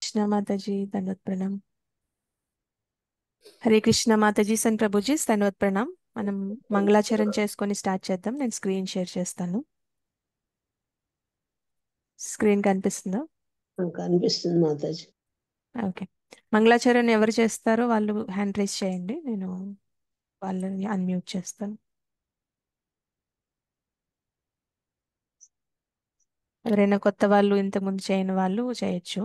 कृष्णा माता जी దండవత్ ప్రణామ్. హరే కృష్ణ మాతాజీ అండ్ ప్రభుజీ దండవత్ ప్రణామ్. మనం మంగళాచరణ చేసుకొని స్టార్ట్ చేద్దాం. నేను స్క్రీన్ షేర్ చేస్తాను. స్క్రీన్ కనిపిస్తుందా? కనిపిస్తుంది మాతాజీ. ఓకే. మంగళాచరణ ఎవరు చేస్తారో వాళ్ళు హ్యాండ్ రైజ్ చేయండి. నేను వాళ్ళని అన్మ్యూట్ చేస్తాను. ఎవరైనా కొత్త వాళ్ళు ఇంతకుముందు చేయని వాళ్ళు చేయొచ్చు.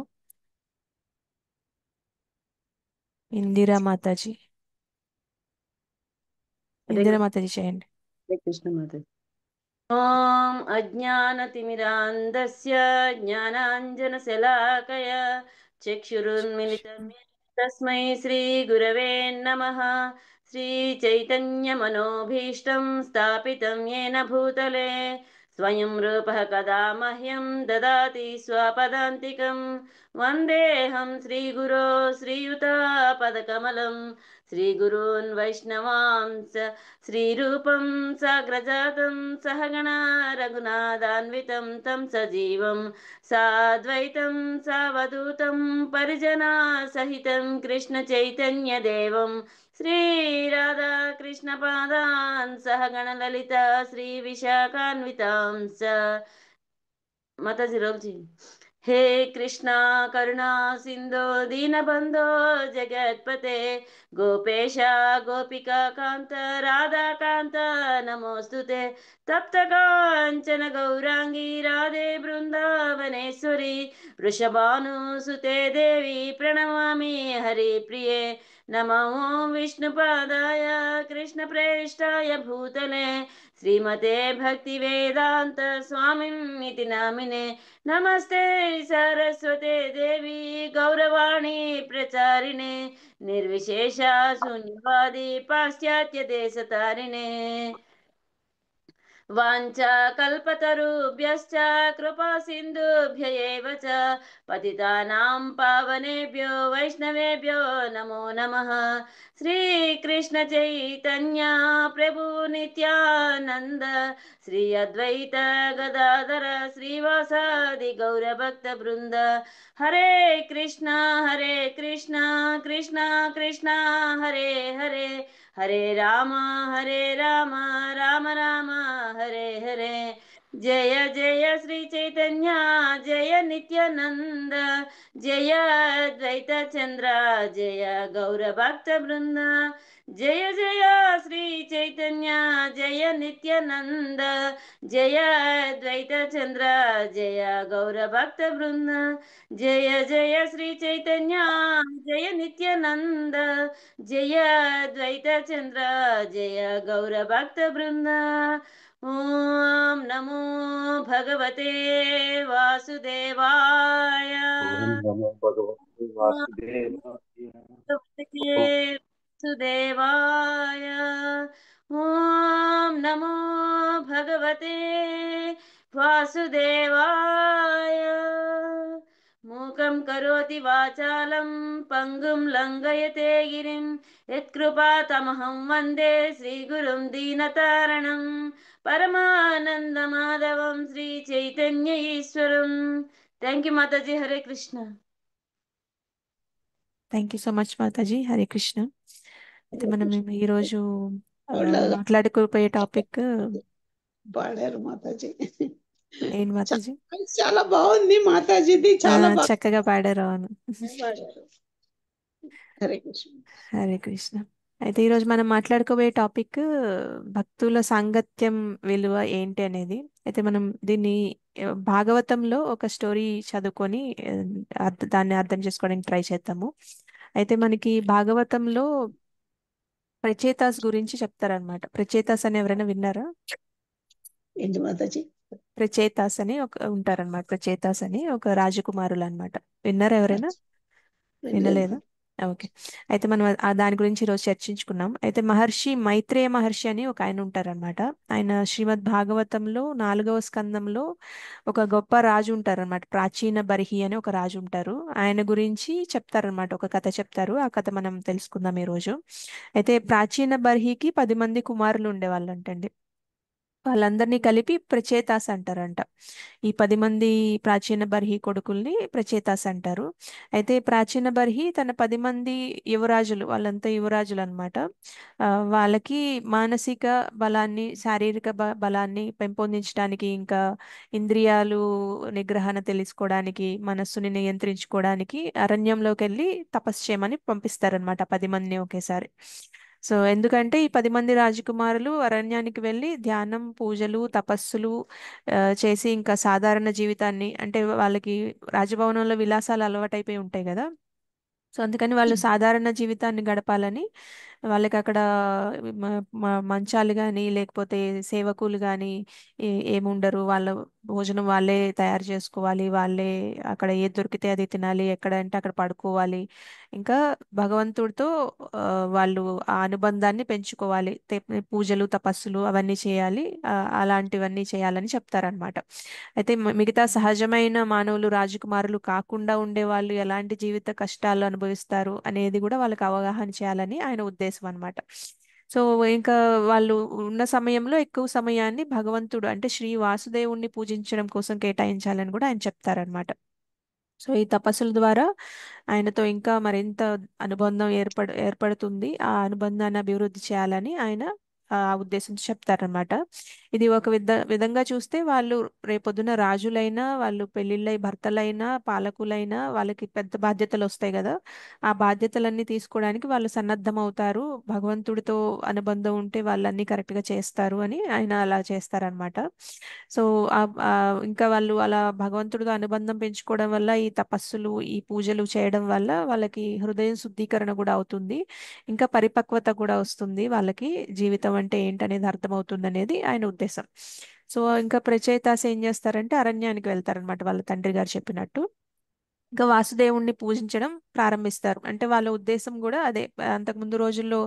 ఇందిరా మాతాజీ హరే ఇందిరా మాతాజీ చేయండి. కృష్ణ మాతాజీ. ఓం అజ్ఞానతిమిరాంధస్య జ్ఞానాంజనశలాకయ చక్షురున్మిలితం తస్మై శ్రీగురవే నమః. శ్రీచైతన్యమనోభీష్టం స్థాపితం येन భూతలే స్వయం రూపः కదా మహ్యం దదాతి స్వపదాంతికం. వందేహం శ్రీగురో శ్రీయుతాపదకమలం శ్రీగురూన్ వైష్ణవాంస శ్రీరూపం సాగ్రజాతం సహగణా రఘునాథాన్వితం తం సజీవం సాద్వైతం సావధూతం పరిజనా సహితం కృష్ణ చైతన్య దేవం శ్రీరాధా కృష్ణ పాదాన్ సహగణ లలిత శ్రీ విశాఖాన్వితాంస మాతాజీ రోల్జీ. हे कृष्णा करुणा सिंधो दीनबंधो जगत्पते गोपेश गोपिका कांत राधा कांत नमोस्तुते. तप्त कांचन गौरांगी राधे बृंदावनेश्वरी वृषभानुसुते देवी प्रणमामि हरिप्रिये. नमो विष्णुपादाय कृष्णप्रेष्ठाय भूतले श्रीमते भक्तिवेदांत स्वामिन्निति नामिने. नमस्ते सरस्वते देवी गौरवाणी प्रचारिणे निर्विशेष शून्यवादी पाश्चात्य देशतारिणे. वाञ्छाकल्पतरुभ्यश्च कृपा सिन्धुभ्य एव च पतितानां पावनेभ्यो वैष्णवेभ्यो नमो नमः. श्रीकृष्ण चैतन्य प्रभु नित्यानन्द श्री अद्वैत गदाधर श्रीवासादि गौरभक्तवृन्द. हरे कृष्णा कृष्णा कृष्णा हरे हरे हरे राम राम राम हरे हरे. जय जय श्री चैतन्य जय नित्यानंद जय अद्वैत चंद्र जय गौर भक्त वृंद. जय जय श्री चैतन्य जय नित्यानंद जय अद्वैत चंद्र जय गौर भक्त वृंद. जय जय श्री चैतन्य जय नित्यानंद जय अद्वैत चंद्र जय गौर भक्त वृंद. ओम नमो भगवते वासुदेवाय. ओम नमो भगवते ओम वासुदेवाय। भगवते ओम वासुदेवाय. ओम नमो भगवते वासुदेवाय. मूकं करोति वाचालं पंगुं लंघयते गिरिं यत्कृपातमहं वन्दे श्रीगुरुं दीनतारणं परमानन्दमाधवं श्रीचैतन्य ईश्वरं. థ్యాంక్ యూ మాతాజీ. Hare Krishna. Thank you so much మాతాజీ. హరే కృష్ణ. అయితే మనం ఈరోజు వాళ్ళ మాట్లాడుకోపోయే టాపిక్ పాడారు మాతాజీ. ఏంటి మాతాజీ? చాలా బాగుంది మాతాజీది, చాలా బాగా చక్కగా పాడారు. అవును. పాడారు. హరే కృష్ణ. హరే కృష్ణ. అయితే ఈరోజు మనం మాట్లాడుకోబోయే టాపిక్ భక్తుల సాంగత్యం విలువ ఏంటి అనేది. అయితే మనం దీన్ని భాగవతంలో ఒక స్టోరీ చదువుకొని దాన్ని అర్థం చేసుకోవడానికి ట్రై చేద్దాము. అయితే మనకి భాగవతంలో ప్రచేతాస్ గురించి చెప్తారనమాట. ప్రచేతాస్ అని ఎవరైనా విన్నారా? ఏంటి మాతాజీ? ప్రచేతాస్ అని ఒక ఉంటారనమాట. ప్రచేతాస్ అని ఒక రాజకుమారులు అనమాట. విన్నారా ఎవరైనా? వినలేదా? ఓకే. అయితే మనం దాని గురించి ఈరోజు చర్చించుకున్నాం. అయితే మైత్రేయ మహర్షి అని ఒక ఆయన ఉంటారనమాట. ఆయన శ్రీమద్ భాగవతంలో 4వ స్కందంలో ఒక గొప్ప రాజు ఉంటారనమాట. ప్రాచీన బర్హి అని ఒక రాజు ఉంటారు. ఆయన గురించి చెప్తారనమాట. ఒక కథ చెప్తారు. ఆ కథ మనం తెలుసుకుందాం ఈరోజు. అయితే ప్రాచీన బర్హికి 10 మంది కుమారులు ఉండేవాళ్ళంటండి. వాళ్ళందరినీ కలిపి ప్రచేతాస్ అంటారంట. ఈ 10 మంది ప్రాచీన బర్హి కొడుకుల్ని ప్రచేతాస్ అంటారు. అయితే ప్రాచీన బర్హి తన 10 మంది యువరాజులు, వాళ్ళంతా యువరాజులు అనమాట. వాళ్ళకి మానసిక బలాన్ని, శారీరక బలాన్ని పెంపొందించడానికి, ఇంకా ఇంద్రియాలు నిగ్రహణ తెలుసుకోవడానికి, మనస్సుని నియంత్రించుకోవడానికి అరణ్యంలోకి వెళ్ళి తపస్సు చేయమని పంపిస్తారనమాట 10 మందిని ఒకేసారి. సో ఎందుకంటే ఈ 10 మంది రాజకుమారులు అరణ్యానికి వెళ్ళి ధ్యానం, పూజలు, తపస్సులు చేసి ఇంకా సాధారణ జీవితాన్ని, అంటే వాళ్ళకి రాజభవనంలో విలాసాలు అలవాటైపోయి ఉంటాయి కదా. సో అందుకని వాళ్ళు సాధారణ జీవితాన్ని గడపాలని వాళ్ళకి అక్కడ మంచాలు కానీ లేకపోతే సేవకులు కానీ ఏముండరు. వాళ్ళ భోజనం వాళ్ళే తయారు చేసుకోవాలి, వాళ్ళే అక్కడ ఏది దొరికితే అది తినాలి, ఎక్కడ అంటే అక్కడ పడుకోవాలి. ఇంకా భగవంతుడితో ఆ, వాళ్ళు ఆ అనుబంధాన్ని పెంచుకోవాలి. పూజలు, తపస్సులు అవన్నీ చేయాలి. అలాంటివన్నీ చేయాలని చెప్తారనమాట. అయితే మిగతా సహజమైన మానవులు, రాజకుమారులు కాకుండా ఉండే వాళ్ళు ఎలాంటి జీవిత కష్టాలు అనుభవిస్తారు అనేది కూడా వాళ్ళకి అవగాహన చేయాలని ఆయన ఉద్దేశం అన్నమాట. సో ఇంకా వాళ్ళు ఉన్న సమయంలో ఎక్కువ సమయాన్ని భగవంతుడు అంటే శ్రీ వాసుదేవుణ్ణి పూజించడం కోసం కేటాయించాలని కూడా ఆయన చెప్తారనమాట. సో ఈ తపస్సుల ద్వారా ఆయనతో ఇంకా మరింత అనుబంధం ఏర్పడుతుంది. ఆ అనుబంధాన్ని అభివృద్ధి చేయాలని ఆయన ఆ ఉద్దేశంతో చెప్తారనమాట. ఇది ఒక విధంగా చూస్తే వాళ్ళు రేపొద్దున రాజులైనా, వాళ్ళు పెళ్ళిళ్ళై భర్తలైనా, పాలకులైనా వాళ్ళకి పెద్ద బాధ్యతలు వస్తాయి కదా. ఆ బాధ్యతలన్నీ తీసుకోవడానికి వాళ్ళు సన్నద్ధం అవుతారు. భగవంతుడితో అనుబంధం ఉంటే వాళ్ళన్నీ కరెక్ట్గా చేస్తారు అని ఆయన అలా చేస్తారనమాట. సో ఇంకా వాళ్ళు అలా భగవంతుడితో అనుబంధం పెంచుకోవడం వల్ల, ఈ తపస్సులు, ఈ పూజలు చేయడం వల్ల వాళ్ళకి హృదయం శుద్ధీకరణ కూడా అవుతుంది. ఇంకా పరిపక్వత కూడా వస్తుంది. వాళ్ళకి జీవితం అంటే ఏంటనేది అర్థమవుతుంది అనేది ఆయన ఉద్దేశం. సో ఇంకా ప్రచేతాస్ ఏం చేస్తారంటే అరణ్యానికి వెళ్తారనమాట, వాళ్ళ తండ్రి గారు చెప్పినట్టు. ఇంకా వాసుదేవుణ్ణి పూజించడం ప్రారంభిస్తారు. అంటే వాళ్ళ ఉద్దేశం కూడా అదే. అంతకు ముందు రోజుల్లో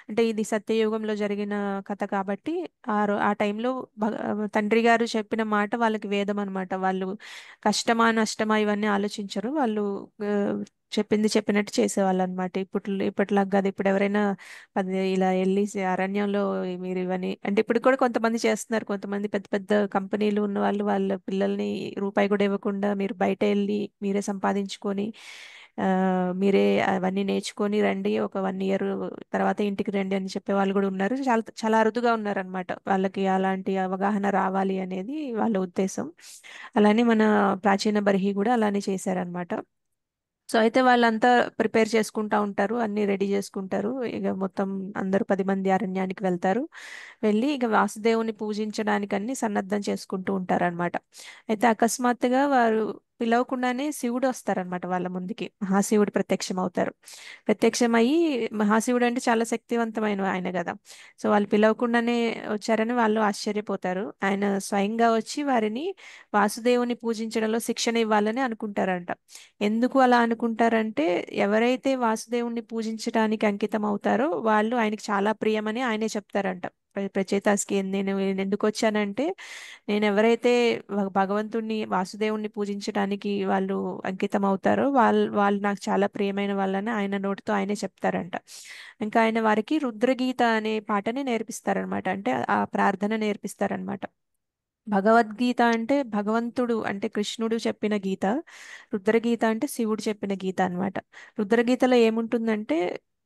అంటే ఇది సత్యయుగంలో జరిగిన కథ కాబట్టి ఆ టైంలో తండ్రి గారు చెప్పిన మాట వాళ్ళకి వేదం అనమాట. వాళ్ళు కష్టమా నష్టమా ఇవన్నీ ఆలోచించరు. వాళ్ళు ఆ, చెప్పింది చెప్పినట్టు చేసేవాళ్ళు అనమాట. ఇప్పట్లాగా కాదు. ఇప్పుడు ఎవరైనా ఇలా వెళ్ళి అరణ్యంలో మీరు ఇవన్నీ అంటే ఇప్పుడు కూడా కొంతమంది చేస్తున్నారు. కొంతమంది పెద్ద పెద్ద కంపెనీలు ఉన్న వాళ్ళు వాళ్ళ పిల్లల్ని రూపాయి కూడా ఇవ్వకుండా మీరు బయట వెళ్ళి మీరే సంపాదించుకొని మీరే అవన్నీ నేర్చుకొని రండి, ఒక 1 ఇయర్ తర్వాత ఇంటికి రండి అని చెప్పే వాళ్ళు కూడా ఉన్నారు. చాలా చాలా అరుదుగా ఉన్నారనమాట. వాళ్ళకి అలాంటి అవగాహన రావాలి అనేది వాళ్ళ ఉద్దేశం. అలానే మన ప్రాచీన బర్హి కూడా అలానే చేశారనమాట. సో అయితే వాళ్ళంతా ప్రిపేర్ చేసుకుంటా ఉంటారు, అన్ని రెడీ చేసుకుంటారు. ఇక మొత్తం అందరూ 10 మంది అరణ్యానికి వెళ్తారు. వెళ్ళి ఇక వాసుదేవుని పూజించడానికి అన్ని సన్నద్ధం చేసుకుంటూ ఉంటారన్నమాట. అయితే అకస్మాత్తుగా వారు పిలవకుండానే శివుడు వస్తారనమాట వాళ్ళ ముందుకి. మహాశివుడు ప్రత్యక్షం అవుతారు. ప్రత్యక్షమయ్యి, మహాశివుడు అంటే చాలా శక్తివంతమైన ఆయన కదా. సో వాళ్ళు పిలవకుండానే వచ్చారని వాళ్ళు ఆశ్చర్యపోతారు. ఆయన స్వయంగా వచ్చి వారిని వాసుదేవుని పూజించడంలో శిక్షణ ఇవ్వాలని అనుకుంటారంట. ఎందుకు అలా అనుకుంటారంటే, ఎవరైతే వాసుదేవుణ్ణి పూజించడానికి అంకితం అవుతారో వాళ్ళు ఆయనకి చాలా ప్రియమని ఆయనే చెప్తారంట. ప్రచేతాస్కి నేను ఎందుకు వచ్చానంటే, నేను ఎవరైతే భగవంతుణ్ణి, వాసుదేవుణ్ణి పూజించడానికి వాళ్ళు అంకితం అవుతారో వాళ్ళు నాకు చాలా ప్రియమైన వాళ్ళని ఆయన నోటితో ఆయనే చెప్తారంట. ఇంకా ఆయన వారికి రుద్రగీత అనే పాటని నేర్పిస్తారనమాట. అంటే ఆ ప్రార్థన నేర్పిస్తారనమాట. భగవద్గీత అంటే భగవంతుడు అంటే కృష్ణుడు చెప్పిన గీత. రుద్రగీత అంటే శివుడు చెప్పిన గీత అన్నమాట. రుద్రగీతలో ఏముంటుందంటే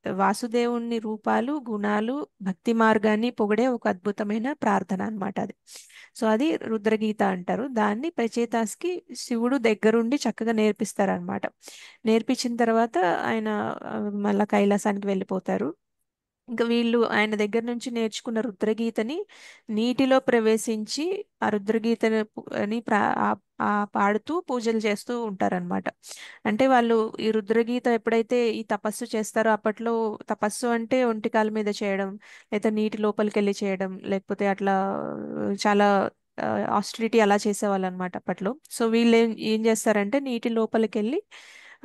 వాసుదేవుని రూపాలు, గుణాలు, భక్తి మార్గాన్ని పొగిడే ఒక అద్భుతమైన ప్రార్థన అన్నమాట అది. సో అది రుద్రగీత అంటారు. దాన్ని ప్రచేతాస్కి శివుడు దగ్గరుండి చక్కగా నేర్పిస్తారనమాట. నేర్పించిన తర్వాత ఆయన మళ్ళా కైలాసానికి వెళ్ళిపోతారు. ఇంకా వీళ్ళు ఆయన దగ్గర నుంచి నేర్చుకున్న రుద్రగీతని నీటిలో ప్రవేశించి ఆ రుద్రగీతని పాడుతూ పూజలు చేస్తూ ఉంటారనమాట. అంటే వాళ్ళు ఈ రుద్రగీత ఎప్పుడైతే ఈ తపస్సు చేస్తారో, అప్పట్లో తపస్సు అంటే ఒంటికాల మీద చేయడం, లేదా నీటి లోపలికి వెళ్ళి చేయడం, లేకపోతే అట్లా చాలా ఆస్టిరిటీ అలా చేసేవాళ్ళు అనమాట అప్పట్లో. సో వీళ్ళు ఏం చేస్తారంటే నీటి లోపలికి వెళ్ళి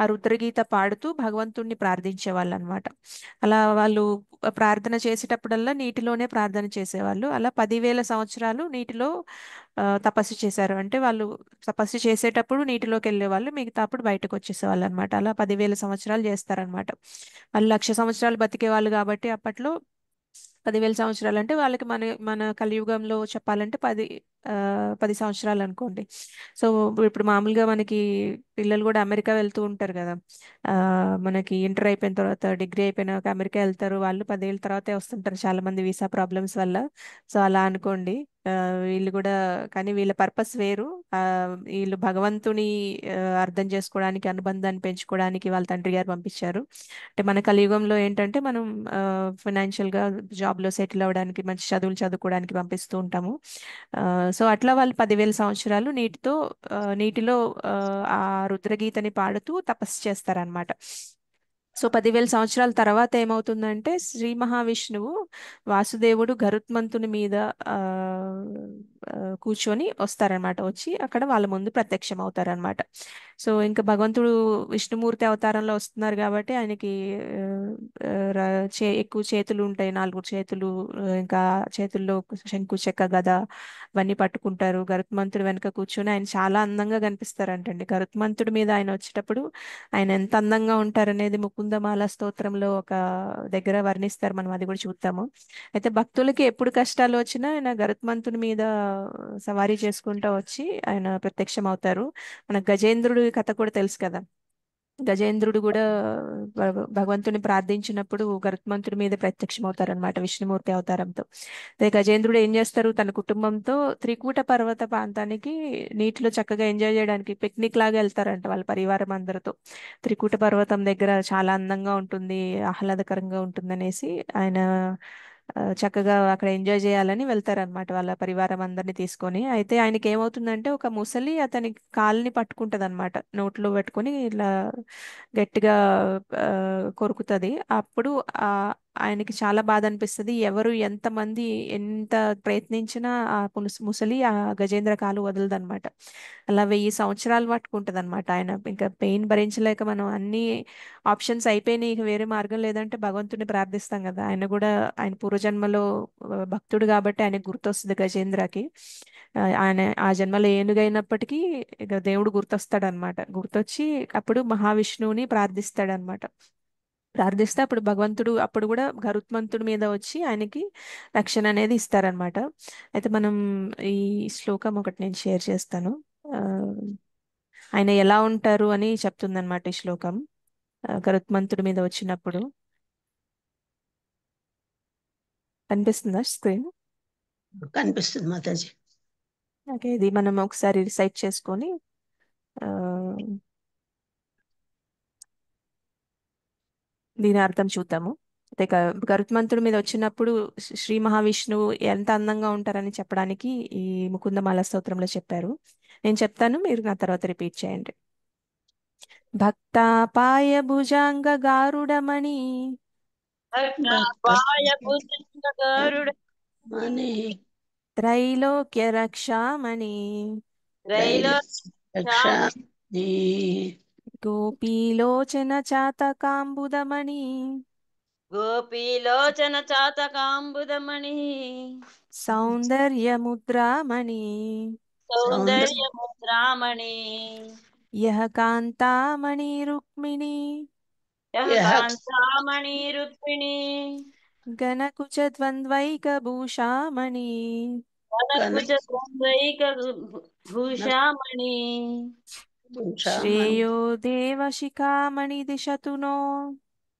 ఆ రుద్రగీత పాడుతూ భగవంతుణ్ణి ప్రార్థించే వాళ్ళు అనమాట. అలా వాళ్ళు ప్రార్థన చేసేటప్పుడల్లా నీటిలోనే ప్రార్థన చేసేవాళ్ళు. అలా 10,000 సంవత్సరాలు నీటిలో తపస్సు చేశారు. అంటే వాళ్ళు తపస్సు చేసేటప్పుడు నీటిలోకి వెళ్ళేవాళ్ళు, మిగతా అప్పుడు బయటకు వచ్చేసేవాళ్ళు అనమాట. అలా 10,000 సంవత్సరాలు చేస్తారనమాట. వాళ్ళు 1,00,000 సంవత్సరాలు బతికే వాళ్ళు కాబట్టి అప్పట్లో 10,000 సంవత్సరాలు అంటే వాళ్ళకి మన మన కలియుగంలో చెప్పాలంటే 10 సంవత్సరాలు అనుకోండి. సో ఇప్పుడు మామూలుగా మనకి పిల్లలు కూడా అమెరికా వెళ్తూ ఉంటారు కదా. ఆ, మనకి ఇంటర్ అయిపోయిన తర్వాత డిగ్రీ అయిపోయినాక అమెరికా వెళ్తారు. వాళ్ళు 10 ఏళ్ళ తర్వాతే వస్తుంటారు చాలా మంది వీసా ప్రాబ్లమ్స్ వల్ల. సో అలా అనుకోండి. ఆ, వీళ్ళు కూడా కానీ వీళ్ళ పర్పస్ వేరు. ఆ, వీళ్ళు భగవంతుని అర్థం చేసుకోవడానికి అనుబంధాన్ని పెంచుకోవడానికి వాళ్ళ తండ్రి గారు పంపించారు. అంటే మన కలియుగంలో ఏంటంటే మనం ఫైనాన్షియల్గా జాబ్లో సెటిల్ అవ్వడానికి మంచి చదువులు చదువుకోవడానికి పంపిస్తూ ఉంటాము. సో అట్లా వాళ్ళు 10,000 సంవత్సరాలు నీటిలో ఆ, ఆ రుద్రగీతని పాడుతూ తపస్సు చేస్తారనమాట. సో 10,000 సంవత్సరాల తర్వాత ఏమవుతుందంటే శ్రీ మహావిష్ణువు వాసుదేవుడు గరుత్మంతుని మీద ఆ, ఆ, కూర్చొని వస్తారనమాట. వచ్చి అక్కడ వాళ్ళ ముందు ప్రత్యక్షం అవుతారనమాట. సో ఇంకా భగవంతుడు విష్ణుమూర్తి అవతారంలో వస్తున్నారు కాబట్టి ఆయనకి ఆ, ఆ, ఎక్కువ చేతులు ఉంటాయి, 4 చేతులు. ఇంకా చేతుల్లో శంకు చెక్క గద అవన్నీ పట్టుకుంటారు. గరుత్మంతుడు వెనక కూర్చొని ఆయన చాలా అందంగా కనిపిస్తారంటండి. గరుత్మంతుడి మీద ఆయన వచ్చేటప్పుడు ఆయన ఎంత అందంగా ఉంటారనేది ముకుందమాల స్తోత్రంలో ఒక దగ్గర వర్ణిస్తారు. మనం అది కూడా చూద్దాము. అయితే భక్తులకి ఎప్పుడు కష్టాలు వచ్చినా ఆయన గరుత్మంతుని మీద సవారీ చేసుకుంటూ వచ్చి ఆయన ప్రత్యక్షం అవుతారు. మన గజేంద్రుడి కథ కూడా తెలుసు కదా. గజేంద్రుడు కూడా భగవంతుని ప్రార్థించినప్పుడు గరుత్మంతుడి మీద ప్రత్యక్షమవుతారనమాట విష్ణుమూర్తి అవతారంతో. అదే గజేంద్రుడు ఏం చేస్తారు, తన కుటుంబంతో త్రికూట పర్వత ప్రాంతానికి నీటిలో చక్కగా ఎంజాయ్ చేయడానికి పిక్నిక్ లాగా వెళ్తారంట వాళ్ళ పరివారం అందరితో. త్రికూట పర్వతం దగ్గర చాలా అందంగా ఉంటుంది, ఆహ్లాదకరంగా ఉంటుందనేసి ఆయన చక్కగా అక్కడ ఎంజాయ్ చేయాలని వెళ్తారనమాట వాళ్ళ పరివారం అందరిని తీసుకొని. అయితే ఆయనకి ఏమవుతుందంటే ఒక ముసలి అతని కాలుని పట్టుకుంటది అనమాట, నోట్లో పెట్టుకొని ఇలా గట్టిగా కొరుకుతుంది. అప్పుడు ఆ ఆయనకి చాలా బాధ అనిపిస్తుంది. ఎవరు ఎంతమంది ఎంత ప్రయత్నించినా ఆ ముసలి ఆ గజేంద్ర కాలు వదలదనమాట. అలా 1000 సంవత్సరాలు పట్టుకుంటది అనమాట. ఆయన ఇంకా పెయిన్ భరించలేక మనం అన్ని ఆప్షన్స్ అయిపోయినాయి, ఇక వేరే మార్గం లేదంటే భగవంతుని ప్రార్థిస్తాం కదా. ఆయన కూడా ఆయన పూర్వజన్మలో భక్తుడు కాబట్టి ఆయనకు గుర్తొస్తుంది గజేంద్రకి. ఆయన ఆ జన్మలో ఏనుగైనప్పటికీ ఇక దేవుడు గుర్తొస్తాడనమాట. గుర్తొచ్చి అప్పుడు మహావిష్ణువుని ప్రార్థిస్తాడనమాట. ప్రార్థిస్తే అప్పుడు భగవంతుడు అప్పుడు కూడా గరుత్మంతుడి మీద వచ్చి ఆయనకి రక్షణ అనేది ఇస్తారనమాట. అయితే మనం ఈ శ్లోకం ఒకటి నేను షేర్ చేస్తాను. ఆ, ఆయన ఎలా ఉంటారు అని చెప్తుందన్నమాట ఈ శ్లోకం. గరుత్మంతుడి మీద వచ్చినప్పుడు కనిపిస్తుందా స్క్రీన్? కనిపిస్తుంది మాతాజీ. ఓకే, ఇది మనం ఒకసారి రిసైట్ చేసుకొని ఆ, దీని అర్థం చూద్దాము. అయితే గరుత్మంతుడి మీద వచ్చినప్పుడు శ్రీ మహావిష్ణువు ఎంత అందంగా ఉంటారని చెప్పడానికి ఈ ముకుందమాల స్తోత్రంలో చెప్పారు. నేను చెప్తాను, మీరు నా తర్వాత రిపీట్ చేయండి. భక్తాపాయ భుజాంగ గారుడమణి భక్తాపాయ భుజంగరుడ మణి త్రైలోక్య రక్షామణి రైలో రక్షామి గోపీలోచన చాతకాంబుదమణి గోపీలోచన చాతకాంబుదమణి సౌందర్యముద్రామణి సౌందర్య ముద్రామణి యః కాంతామణి రుక్మిణి కాంతామణి రుక్మిణి గణకుచ ద్వంద్వైకభూషామణి కనకుజ ద్వంద్వైక భూషామణి శ్రేయో దేవశిఖామణి దిశతు నో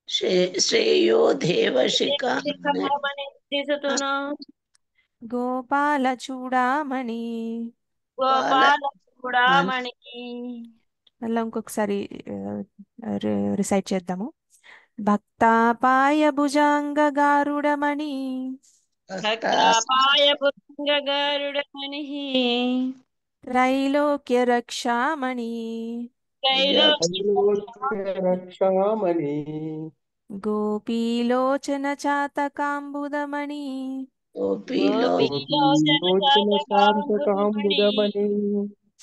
శ్రేయో దేవశిఖ శిఖామణి దిశతును గోపాలచూడామణి. బాల గోపాల చూడామణి. మళ్ళీ ఇంకొకసారి రిసైట్ చేద్దాము. భక్తాపాయ భుజాంగ గారుడమణి భక్తాపాయ భుజంగ గరుడమణి త్రైలోక్య రక్షామణి రక్షామణి గోపీలోచన చాతకాంబుదమణి గోపిలో గోపీలోచన సాంతకాంబుదమణి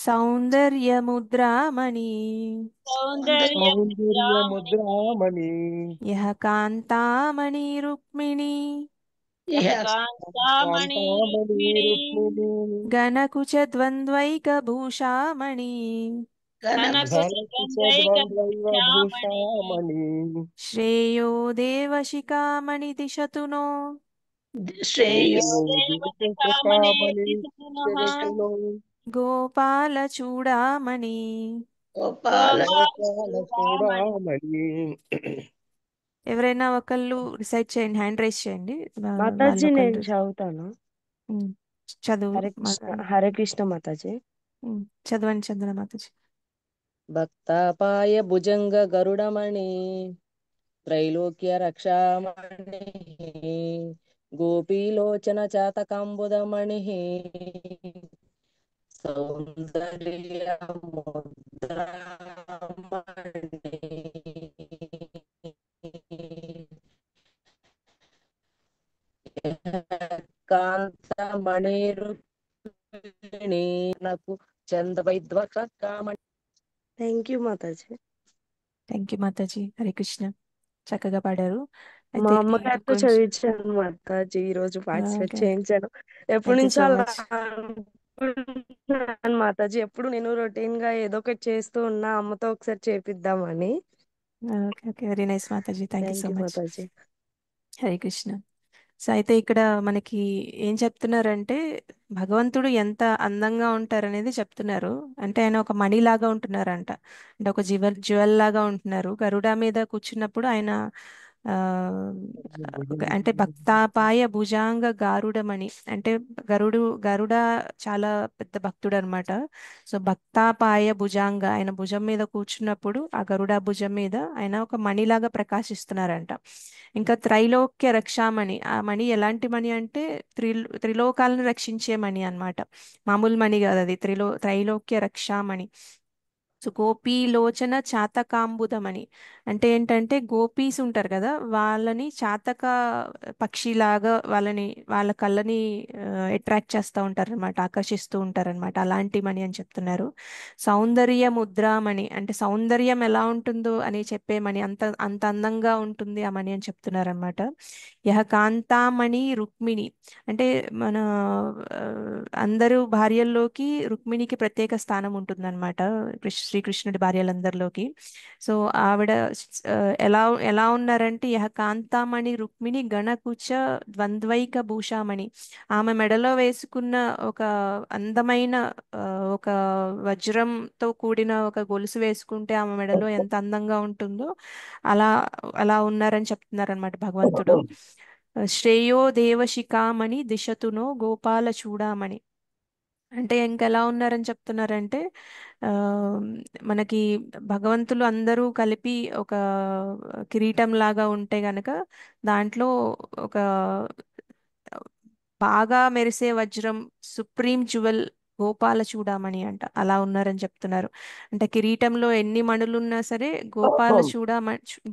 సౌందర్యముద్రామణి సౌందర్య సౌందర్యముద్రామణి యః కాంతామణి రుక్మిణి కాంతామణి కాంతామణి రుక్మిణి రుక్మిణి గణకుచ ద్వంద్వైకభూషామణి కనకుజ ద్వంద్వైక భూషామణి భూషామణి శ్రేయో దేవశిఖామణి దిశతు నో శ్రేయో దేశకామని జగతిలో గోపాల చూడామణి. గోపాల గోపాల చూడామణి. ఎవరైనా ఒకళ్ళు రిసైడ్ చేయండి, హ్యాండ్ రైజ్ చేయండి. వాళ్ళు మాతాజీ నేను ఒకళ్ళు చదువుతాను. ఉమ్, చదువు హరే కృష్ణ, హరే కృష్ణ మాతాజీ. చదవండి చందన మాతాజీ. భక్తాపాయ భుజంగ గరుడమణి త్రైలోక్య రక్షామణి గోపీలోచన చాతకాంబుదమణి సౌందర్య కాంతమణి రుక్మిణి నాకు చందవైద్వక కామణి. థ్యాంక్ యూ మాతాజీ. థ్యాంక్ యూ మాతాజీ. హరే కృష్ణ, చక్కగా పాడారు. మా అయితే అమ్మగారితో ఇంకొంచెం చదివించాను మాతాజీ, ఈ రోజు పార్టిసిపేట్ ఓకే, చేయించాను. ఎప్పటి థ్యాంక్ యూ నుంచో సో అలా మచ్. అనుకుంటున్నాను మాతాజీ. ఎప్పుడు నేను రొటీన్ గా ఏదో ఒకటి చేస్తూ ఉన్నా, అమ్మతో ఒకసారి చేపిద్దామని. ఓకే ఓకే, వెరీ నైస్ మాతాజీ, thank you so thank you much. మాతాజీ. హరే కృష్ణ. సో అయితే ఇక్కడ మనకి ఏం చెప్తున్నారంటే భగవంతుడు ఎంత అందంగా ఉంటారనేది చెప్తున్నారు. అంటే ఆయన ఒక మణిలాగా ఉంటున్నారంట, అంటే ఒక జ్యువెల్ లాగా ఉంటున్నారు. గరుడ మీద కూర్చున్నప్పుడు ఆయన ఆ అంటే భక్తాపాయ భుజాంగ గారుడమణి, అంటే గరుడ చాలా పెద్ద భక్తుడు అనమాట. సో భక్తాపాయ భుజాంగ, ఆయన భుజం మీద కూర్చున్నప్పుడు ఆ గరుడ భుజం మీద ఆయన ఒక మణిలాగా ప్రకాశిస్తున్నారంట. ఇంకా త్రైలోక్య రక్షామణి, ఆ మణి ఎలాంటి మణి అంటే త్రిలోకాలను రక్షించే మణి అన్నమాట. మామూలు మణి కాదు అది, త్రైలోక్య రక్షామణి. సో గోపీలోచన చాతకాంబుదమని, అంటే ఏంటంటే గోపీస్ ఉంటారు కదా, వాళ్ళని చాతక పక్షిలాగా వాళ్ళ కళ్ళని అట్రాక్ట్ చేస్తూ ఉంటారనమాట, ఆకర్షిస్తూ ఉంటారనమాట. అలాంటి మణి అని చెప్తున్నారు. సౌందర్య ముద్రామణి, అంటే సౌందర్యం ఎలా ఉంటుందో అని చెప్పే మణి, అంత అంత అందంగా ఉంటుంది ఆ మణి అని చెప్తున్నారనమాట. యహ కాంతామణి రుక్మిణి, అంటే మన ఆ, అందరూ భార్యల్లోకి రుక్మిణికి ప్రత్యేక స్థానం ఉంటుందన్నమాట, శ్రీకృష్ణుడి భార్యలందరిలోకి. సో ఆవిడ ఆ, ఎలా ఎలా ఉన్నారంటే యహ కాంతామణి రుక్మిణి గణకుచ ద్వంద్వైక భూషామణి, ఆమె మెడలో వేసుకున్న ఒక అందమైన ఆ, ఒక వజ్రంతో కూడిన ఒక గొలుసు వేసుకుంటే ఆమె మెడలో ఎంత అందంగా ఉంటుందో అలా అలా ఉన్నారని చెప్తున్నారనమాట భగవంతుడు. శ్రేయో దేవశిఖామణి దిశతునో గోపాల చూడామణి, అంటే ఇంకెలా ఉన్నారని చెప్తున్నారంటే ఆ మనకి భగవంతులు అందరూ కలిపి ఒక కిరీటం లాగా ఉంటే గనక దాంట్లో ఒక బాగా మెరిసే వజ్రం, సుప్రీం జ్యువెల్ గోపాల చూడామణి అంట, అలా ఉన్నారని చెప్తున్నారు. అంటే కిరీటంలో ఎన్ని మణులు ఉన్నా సరే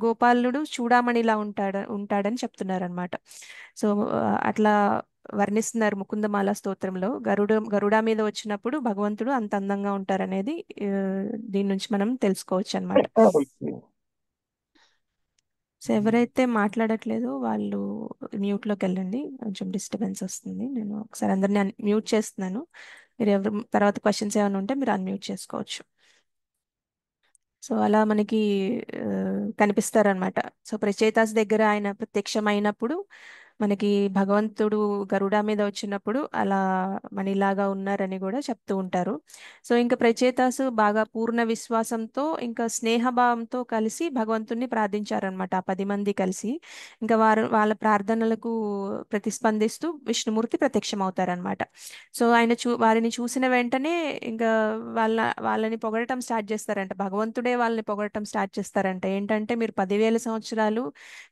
గోపాలుడు చూడామణిలా ఉంటాడని చెప్తున్నారు అనమాట. సో అట్లా వర్ణిస్తున్నారు ముకుందమాల స్తోత్రంలో. గరుడ మీద వచ్చినప్పుడు భగవంతుడు అంత అందంగా ఉంటారనేది ఆ, దీని నుంచి మనం తెలుసుకోవచ్చు అనమాట. సో ఎవరైతే మాట్లాడట్లేదో వాళ్ళు మ్యూట్లోకి వెళ్ళండి, కొంచెం డిస్టర్బెన్స్ వస్తుంది. నేను ఒకసారి అందరిని మ్యూట్ చేస్తున్నాను. మీరు ఎవరు తర్వాత క్వశ్చన్స్ ఏమైనా ఉంటే మీరు అన్మ్యూట్ చేసుకోవచ్చు. సో అలా మనకి కనిపిస్తారనమాట. సో ప్రచేతాస్ దగ్గర ఆయన ప్రత్యక్షమైనప్పుడు మనకి భగవంతుడు గరుడ మీద వచ్చినప్పుడు అలా మనీలాగా ఉన్నారని కూడా చెప్తూ ఉంటారు. సో ఇంకా ప్రచేతాసు బాగా పూర్ణ విశ్వాసంతో ఇంకా స్నేహభావంతో కలిసి భగవంతుణ్ణి ప్రార్థించారనమాట, ఆ 10 మంది కలిసి. ఇంకా వాళ్ళ ప్రార్థనలకు ప్రతిస్పందిస్తూ విష్ణుమూర్తి ప్రత్యక్షమవుతారనమాట. సో ఆయన వారిని చూసిన వెంటనే ఇంకా వాళ్ళని పొగడటం స్టార్ట్ చేస్తారంట, భగవంతుడే వాళ్ళని పొగడటం స్టార్ట్ చేస్తారంట. ఏంటంటే మీరు 10,000 సంవత్సరాలు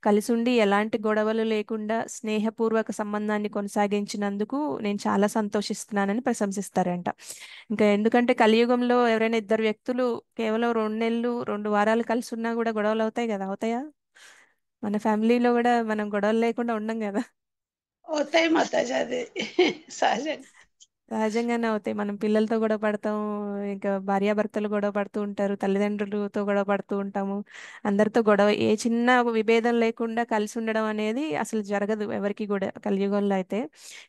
కలిసి ఉండి ఎలాంటి గొడవలు లేకుండా స్నేహపూర్వక సంబంధాన్ని కొనసాగించినందుకు నేను చాలా సంతోషిస్తున్నానని ప్రశంసిస్తారంట. ఇంకా ఎందుకంటే కలియుగంలో ఎవరైనా ఇద్దరు వ్యక్తులు కేవలం 2 నెలలు 2 వారాలు కలిసి ఉన్నా కూడా గొడవలు అవుతాయి కదా, అవుతాయా? మన ఫ్యామిలీలో కూడా మనం గొడవలు లేకుండా ఉండం కదా. అవుతాయి మాతాజీ, అది సహజంగా. సహజంగానే అవుతాయి. మనం పిల్లలతో గొడవ పడతాం, ఇంకా భార్యాభర్తలు గొడవ పడుతూ ఉంటారు, తల్లిదండ్రులతో గొడవ పడుతూ ఉంటాము. అందరితో గొడవ, ఏ చిన్న విభేదం లేకుండా కలిసి ఉండడం అనేది అసలు జరగదు ఎవరికి కూడా కలియుగంలో అయితే.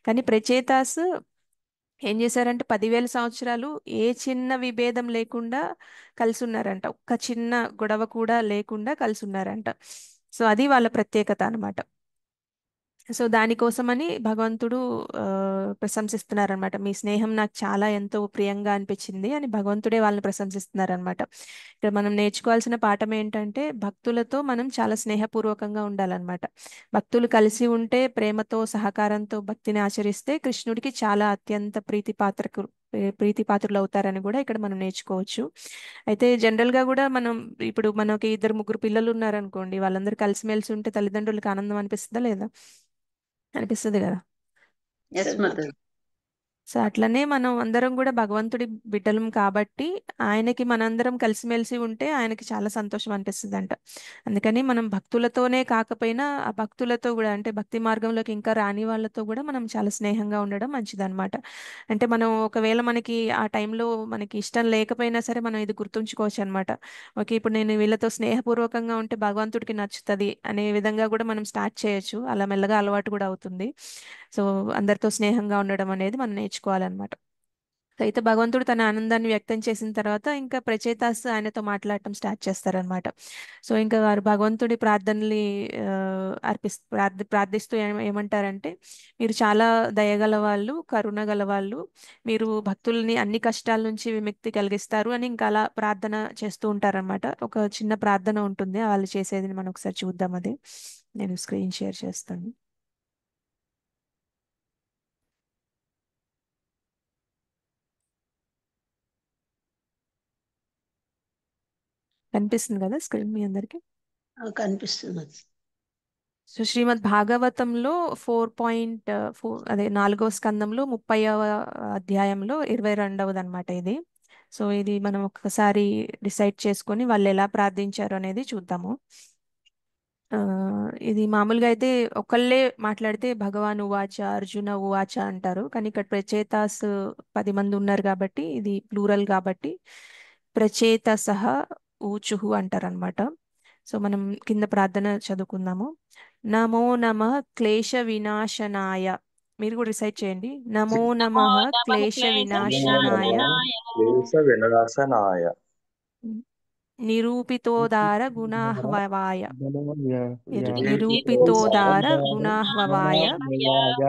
కానీ ప్రచేతాస్ ఏం చేశారంటే 10,000 సంవత్సరాలు ఏ చిన్న విభేదం లేకుండా కలిసి ఉన్నారంట, ఒక్క చిన్న గొడవ కూడా లేకుండా కలిసి ఉన్నారంట. సో అది వాళ్ళ ప్రత్యేకత అన్నమాట. సో దానికోసమని భగవంతుడు ప్రశంసిస్తున్నారనమాట. మీ స్నేహం నాకు చాలా ఎంతో ప్రియంగా అనిపించింది అని భగవంతుడే వాళ్ళని ప్రశంసిస్తున్నారనమాట. ఇక్కడ మనం నేర్చుకోవాల్సిన పాఠం ఏంటంటే భక్తులతో మనం చాలా స్నేహపూర్వకంగా ఉండాలన్నమాట. భక్తులు కలిసి ఉంటే ప్రేమతో సహకారంతో భక్తిని ఆచరిస్తే కృష్ణుడికి చాలా అత్యంత ప్రీతిపాత్రులు అవుతారని కూడా ఇక్కడ మనం నేర్చుకోవచ్చు. అయితే జనరల్ గా కూడా మనం ఇప్పుడు మనకి ఇద్దరు ముగ్గురు పిల్లలు ఉన్నారనుకోండి, వాళ్ళందరూ కలిసిమెలిసి ఉంటే తల్లిదండ్రులకు ఆనందం అనిపిస్తుందా లేదా? అనిపిస్తుంది కదా. ఎస్ మాతాజీ. సో అట్లనే మనం అందరం కూడా భగవంతుడి బిడ్డలం కాబట్టి ఆయనకి మనందరం కలిసిమెలిసి ఉంటే ఆయనకి చాలా సంతోషం అనిపిస్తుంది అంట. అందుకని మనం భక్తులతోనే కాకపోయినా ఆ భక్తులతో కూడా అంటే భక్తి మార్గంలోకి ఇంకా రాని వాళ్ళతో కూడా మనం చాలా స్నేహంగా ఉండడం మంచిదన్నమాట. అంటే మనం ఒకవేళ మనకి ఆ టైంలో మనకి ఇష్టం లేకపోయినా సరే మనం ఇది గుర్తుంచుకోవచ్చు అనమాట. ఓకే, ఇప్పుడు నేను వీళ్ళతో స్నేహపూర్వకంగా ఉంటే భగవంతుడికి నచ్చుతుంది అనే విధంగా కూడా మనం స్టార్ట్ చేయొచ్చు. అలా మెల్లగా అలవాటు కూడా అవుతుంది. సో అందరితో స్నేహంగా ఉండడం అనేది మనం నేర్చుకోవాలన్నమాట. సో అయితే భగవంతుడు తన ఆనందాన్ని వ్యక్తం చేసిన తర్వాత ఇంకా ప్రచేతాస్ ఆయనతో మాట్లాడటం స్టార్ట్ చేస్తారనమాట. సో ఇంకా వారు భగవంతుడి ప్రార్థనలు ప్రార్థిస్తూ ఏమంటారంటే, మీరు చాలా దయగల వాళ్ళు, కరుణ గల వాళ్ళు, మీరు భక్తుల్ని అన్ని కష్టాల నుంచి విముక్తి కలిగిస్తారు అని ఇంకా అలా ప్రార్థన చేస్తూ ఉంటారనమాట. ఒక చిన్న ప్రార్థన ఉంటుంది వాళ్ళు చేసేది, మనం ఒకసారి చూద్దాం. అది నేను స్క్రీన్ షేర్ చేస్తాను. కనిపిస్తుంది కదా స్క్రీన్ మీ అందరికి? కనిపిస్తుంది. సో శ్రీమద్ భాగవతంలో 4.4 అదే 4వ స్కందంలో 30వ అధ్యాయంలో 22వది అనమాట ఇది. సో ఇది మనం ఒక్కసారి డిసైడ్ చేసుకొని వాళ్ళు ఎలా ప్రార్థించారు అనేది చూద్దాము. ఆ, ఇది మామూలుగా అయితే ఒకళ్ళే మాట్లాడితే భగవాన్ ఉవాచ, అర్జున ఉవాచ అంటారు. కానీ ఇక్కడ ప్రచేతాస్ 10 మంది ఉన్నారు కాబట్టి ఇది ప్లూరల్ కాబట్టి ప్రచేతసః ఊచుహు అంటారు అనమాట. సో మనం కింద ప్రార్థన చదువుకుందాము. నమో నమః క్లేశ వినాశనాయ. మీరు కూడా రిసైడ్ చేయండి. నమో నమో నమః నమః క్లేశ క్లేశ వినాశనాయ వినాశనాయ వినాశనాయ నిరూపితోదార గుణాహ్వవాయ. నిరూపితోదార గుణాహ్వవాయ నిరూపితోదారగుణాహ్వయాయ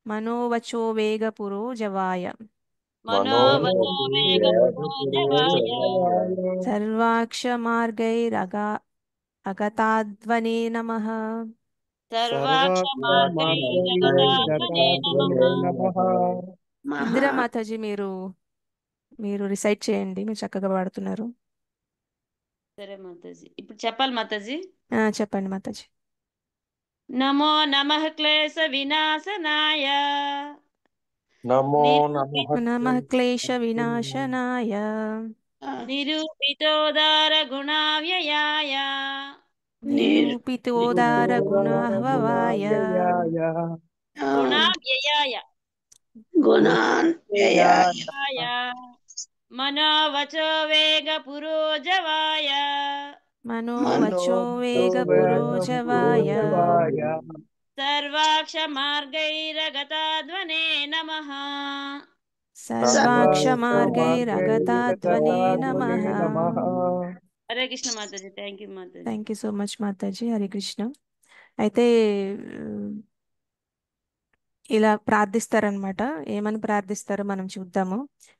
మనోవచో వేగ పురోజవాయ మనోవచో వేగ పురోజవాయ సర్వాక్ష మార్గైరగా అగతాధ్వనే నమః. సర్వాక్ష మార్గైరగతాత్మనే నమః. నమః. ఇందిరా మాతాజీ మీరు మీరు రిసైడ్ చేయండి, మీరు చక్కగా పాడుతున్నారు. సరే మాతాజీ, ఇప్పుడు చెప్పాలి మాతాజీ. చెప్పండి మాతాజీ. నమో నమః క్లేశ వినాశనాయ నమో నమః నమః క్లేశ వినాశనాయ నిరూపితోదార గుణావ్యయాయ నిరూపితోదార గుణాహ్వవాయ గుణావ్యయాయ గుణాన్యయాయ మనోవచో వేగ పురోజవాయ మనోవచో వేగ పురోజవాయ సర్వాక్ష మార్గైరగతాధ్వనే నమః. సర్వాక్ష మార్గైరగతాధ్వనే నమః. హరే కృష్ణ మాతాజీ. థ్యాంక్ యూ మాతాజీ. Thank you so much Mataji. Hari Krishna. అయితే ఇలా ప్రార్థిస్తారనమాట. ఏమని ప్రార్థిస్తారో మనం చూద్దాము.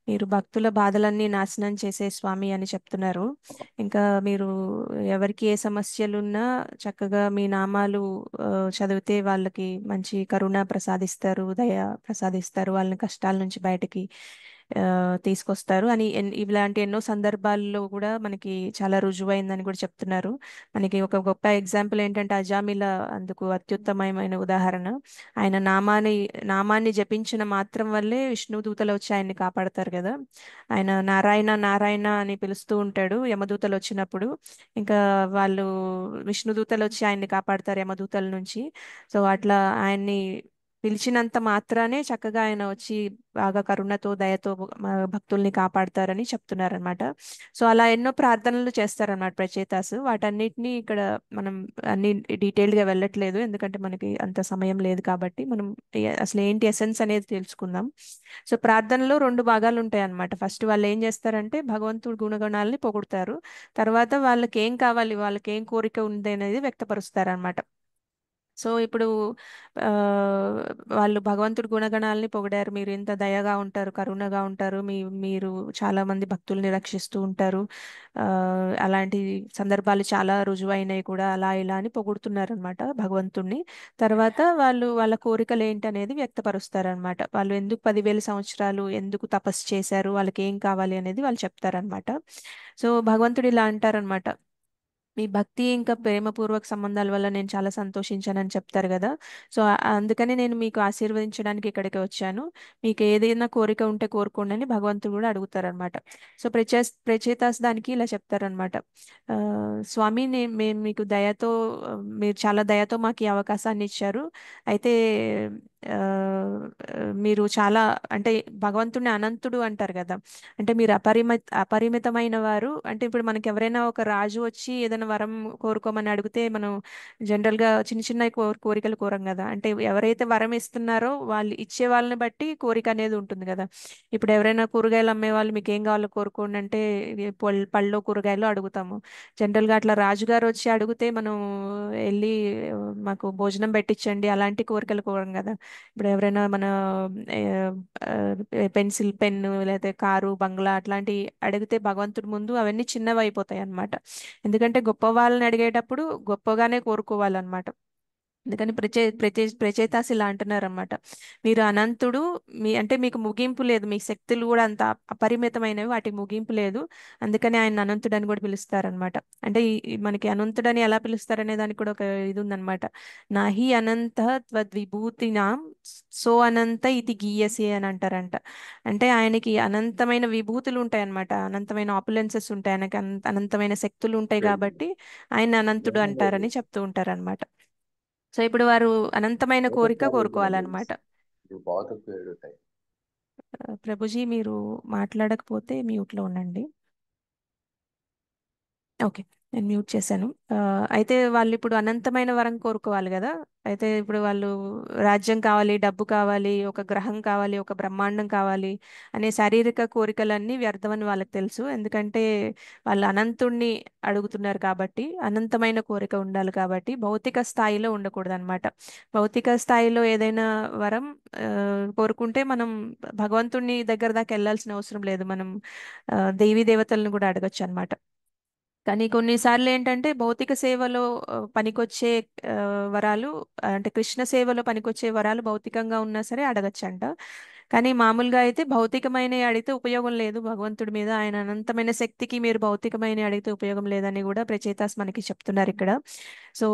మీరు భక్తుల బాధలన్నీ నాశనం చేసే స్వామి అని చెప్తున్నారు. ఇంకా మీరు ఎవరికి ఏ సమస్యలున్నా చక్కగా మీ నామాలు చదివితే వాళ్ళకి మంచి కరుణ ప్రసాదిస్తారు, దయ ప్రసాదిస్తారు, వాళ్ళని కష్టాల నుంచి బయటకి తీసుకొస్తారు అని ఇలాంటి ఎన్నో సందర్భాల్లో కూడా మనకి చాలా రుజువైందని కూడా చెప్తున్నారు. మనకి ఒక గొప్ప ఎగ్జాంపుల్ ఏంటంటే అజామిల అందుకు అత్యుత్తమమైన ఉదాహరణ. ఆయన నామాన్ని జపించిన మాత్రం వల్లే విష్ణు దూతలు వచ్చి ఆయన్ని కాపాడతారు కదా. ఆయన నారాయణ నారాయణ అని పిలుస్తూ ఉంటాడు యమదూతలు వచ్చినప్పుడు. ఇంకా వాళ్ళు విష్ణు దూతలు వచ్చి ఆయన్ని కాపాడతారు యమదూతల నుంచి. సో అట్లా ఆయన్ని పిలిచినంత మాత్రానే చక్కగా ఆయన వచ్చి బాగా కరుణతో దయతో భక్తుల్ని కాపాడతారని చెప్తున్నారనమాట. సో అలా ఎన్నో ప్రార్థనలు చేస్తారన్నమాట ప్రచేతాసు. వాటన్నిటిని ఇక్కడ మనం అన్ని డీటెయిల్డ్ గా వెళ్ళట్లేదు, ఎందుకంటే మనకి అంత సమయం లేదు కాబట్టి. మనం అసలు ఏంటి ఎసెన్స్ అనేది తెలుసుకుందాం. సో ప్రార్థనలో 2 భాగాలు ఉంటాయి అన్నమాట. ఫస్ట్ వాళ్ళు ఏం చేస్తారంటే భగవంతుడి గుణగణాలని పొగుడుతారు. తర్వాత వాళ్ళకి ఏం కావాలి, వాళ్ళకి ఏం కోరిక ఉంది అనేది వ్యక్తపరుస్తారు అనమాట. సో ఇప్పుడు ఆ, వాళ్ళు భగవంతుడి గుణగణాలని పొగిడారు. మీరు ఇంత దయగా ఉంటారు, కరుణగా ఉంటారు, మీరు చాలా మంది భక్తుల్ని రక్షిస్తూ ఉంటారు. ఆ, అలాంటి సందర్భాలు చాలా రుజువైనవి కూడా, అలా ఇలా అని పొగుడుతున్నారు అనమాట భగవంతుణ్ణి. తర్వాత వాళ్ళు వాళ్ళ కోరికలు ఏంటి అనేది వ్యక్తపరుస్తారనమాట. వాళ్ళు ఎందుకు 10,000 సంవత్సరాలు ఎందుకు తపస్సు చేశారు, వాళ్ళకి ఏం కావాలి అనేది వాళ్ళు చెప్తారనమాట. సో భగవంతుడు ఇలా అంటారనమాట, మీ భక్తి ఇంకా ప్రేమపూర్వక సంబంధాల వల్ల నేను చాలా సంతోషించానని చెప్తారు కదా. సో అందుకని నేను మీకు ఆశీర్వదించడానికి ఇక్కడికి వచ్చాను. మీకు ఏదైనా కోరిక ఉంటే కోరుకోండి అని భగవంతుడు కూడా అడుగుతారనమాట. సో ప్రచేతాస్ దానికి ఇలా చెప్తారనమాట, ఆ, స్వామి మేము మీకు దయతో, మీరు చాలా దయతో మాకు ఈ అవకాశాన్ని ఇచ్చారు. అయితే ఆ, మీరు చాలా, అంటే భగవంతుడిని అనంతుడు అంటారు కదా, అంటే మీరు అపరిమితమైన వారు. అంటే ఇప్పుడు మనకి ఎవరైనా ఒక రాజు వచ్చి ఏదైనా వరం కోరుకోమని అడిగితే మనం జనరల్ గా చిన్న చిన్న కోరికలు కోరం కదా. అంటే ఎవరైతే వరం ఇస్తున్నారో వాళ్ళు ఇచ్చే వాళ్ళని బట్టి కోరిక అనేది ఉంటుంది కదా. ఇప్పుడు ఎవరైనా కూరగాయలు అమ్మే వాళ్ళు మీకు ఏం కావాలో కోరుకోండి అంటే ఇది పళ్ళు కూరగాయలు అడుగుతాము. జనరల్ గా అట్లా రాజుగారు వచ్చి అడిగితే మనం వెళ్ళి మాకు భోజనం పెట్టించండి అలాంటి కోరికలు కోరం కదా. ఇప్పుడు ఎవరైనా మన పెన్సిల్ పెన్ను లేకపోతే కారు బంగ్లా అట్లాంటి అడిగితే భగవంతుడి ముందు అవన్నీ చిన్నవి అయిపోతాయి అన్నమాట. ఎందుకంటే గొప్ప వాళ్ళని అడిగేటప్పుడు గొప్పగానే కోరుకోవాలన్నమాట. అందుకని ప్రచేతాస్ ఇలా అంటున్నారన్నమాట, మీరు అనంతుడు, అంటే మీకు ముగింపు లేదు, మీ శక్తులు కూడా అంత అపరిమితమైనవి, వాటికి ముగింపు లేదు. అందుకని ఆయన అనంతుడు అని కూడా పిలుస్తారనమాట. అంటే మనకి అనంతుడని ఎలా పిలుస్తారనే దానికి కూడా ఒక ఇది ఉందన్నమాట. నాహి అనంత త్వద్విభూతినాం సో అనంత ఇది గీయసి అని అంటారంట. అంటే ఆయనకి అనంతమైన విభూతులు ఉంటాయి అన్నమాట, అనంతమైన ఆపులెన్సెస్ ఉంటాయి, ఆయనకి అనంతమైన శక్తులు ఉంటాయి కాబట్టి ఆయన అనంతుడు అంటారని చెప్తూ ఉంటారన్నమాట. సో ఇప్పుడు వారు అనంతమైన కోరిక కోరుకోవాలన్నమాట. ప్రభుజీ మీరు మాట్లాడకపోతే మ్యూట్లో ఉండండి. ఓకే, నేను మ్యూట్ చేశాను. అయితే వాళ్ళు ఇప్పుడు అనంతమైన వరం కోరుకోవాలి కదా. అయితే ఇప్పుడు వాళ్ళు రాజ్యం కావాలి, డబ్బు కావాలి, ఒక గ్రహం కావాలి, ఒక బ్రహ్మాండం కావాలి అనే శారీరక కోరికలన్నీ వ్యర్థమని వాళ్ళకి తెలుసు. ఎందుకంటే వాళ్ళు అనంతుణ్ణి అడుగుతున్నారు కాబట్టి, అనంతమైన కోరిక ఉండాలి కాబట్టి భౌతిక స్థాయిలో ఉండకూడదు అనమాట. భౌతిక స్థాయిలో ఏదైనా వరం ఆ, కోరుకుంటే మనం భగవంతుణ్ణి దగ్గర దాకా వెళ్ళాల్సిన అవసరం లేదు. మనం దేవీ దేవతలను కూడా అడగచ్చు అనమాట. కానీ కొన్నిసార్లు ఏంటంటే భౌతిక సేవలో పనికొచ్చే ఆ, వరాలు, అంటే కృష్ణ సేవలో పనికొచ్చే వరాలు భౌతికంగా ఉన్నా సరే అడగచ్చంట. కానీ మామూలుగా అయితే భౌతికమైన అడిగితే ఉపయోగం లేదు భగవంతుడి మీద, ఆయన అనంతమైన శక్తికి మీరు భౌతికమైన అడిగితే ఉపయోగం లేదని కూడా ప్రచేతాస్ మనకి చెప్తున్నారు ఇక్కడ. సో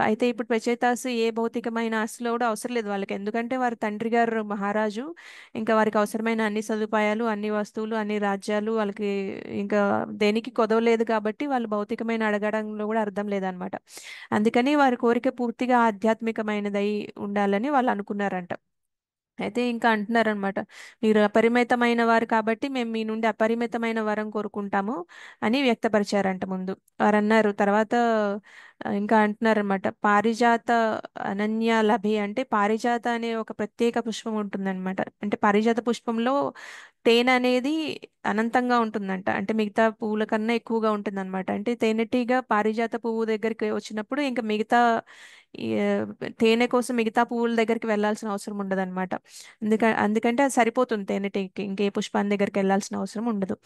అయితే ఇప్పుడు ప్రచేతాస్ ఏ భౌతికమైన ఆస్తిలో కూడా అవసరం లేదు వాళ్ళకి, ఎందుకంటే వారి తండ్రి గారు మహారాజు. ఇంకా వారికి అవసరమైన అన్ని సదుపాయాలు, అన్ని వస్తువులు, అన్ని రాజ్యాలు వాళ్ళకి ఇంకా దేనికి కొదవలేదు కాబట్టి వాళ్ళు భౌతికమైన అడగడంలో కూడా అర్థం లేదనమాట. అందుకని వారి కోరిక పూర్తిగా ఆధ్యాత్మికమైనదై ఉండాలని వాళ్ళు అనుకున్నారంట. అయితే ఇంకా అంటున్నారనమాట, మీరు అపరిమితమైన వారు కాబట్టి మేము మీ నుండి అపరిమితమైన వరం కోరుకుంటాము అని వ్యక్తపరిచారంట ముందు. వారు అన్నారు తర్వాత ఇంకా అంటున్నారనమాట, పారిజాత అనన్య లభే, అంటే పారిజాత అనే ఒక ప్రత్యేక పుష్పం ఉంటుందన్నమాట. అంటే పారిజాత పుష్పంలో తేనె అనేది అనంతంగా ఉంటుందంట, అంటే మిగతా పువ్వుల కన్నా ఎక్కువగా ఉంటుందన్నమాట. అంటే తేనెటీగ పారిజాత పువ్వు దగ్గరికి వచ్చినప్పుడు ఇంకా మిగతా ఈ, తేనె కోసం మిగతా పువ్వుల దగ్గరికి వెళ్ళాల్సిన అవసరం ఉండదన్నమాట. అందుకంటే అది సరిపోతుంది తేనెటీగకి, ఇంకే పుష్పాన్ని దగ్గరికి వెళ్ళాల్సిన అవసరం ఉండదు.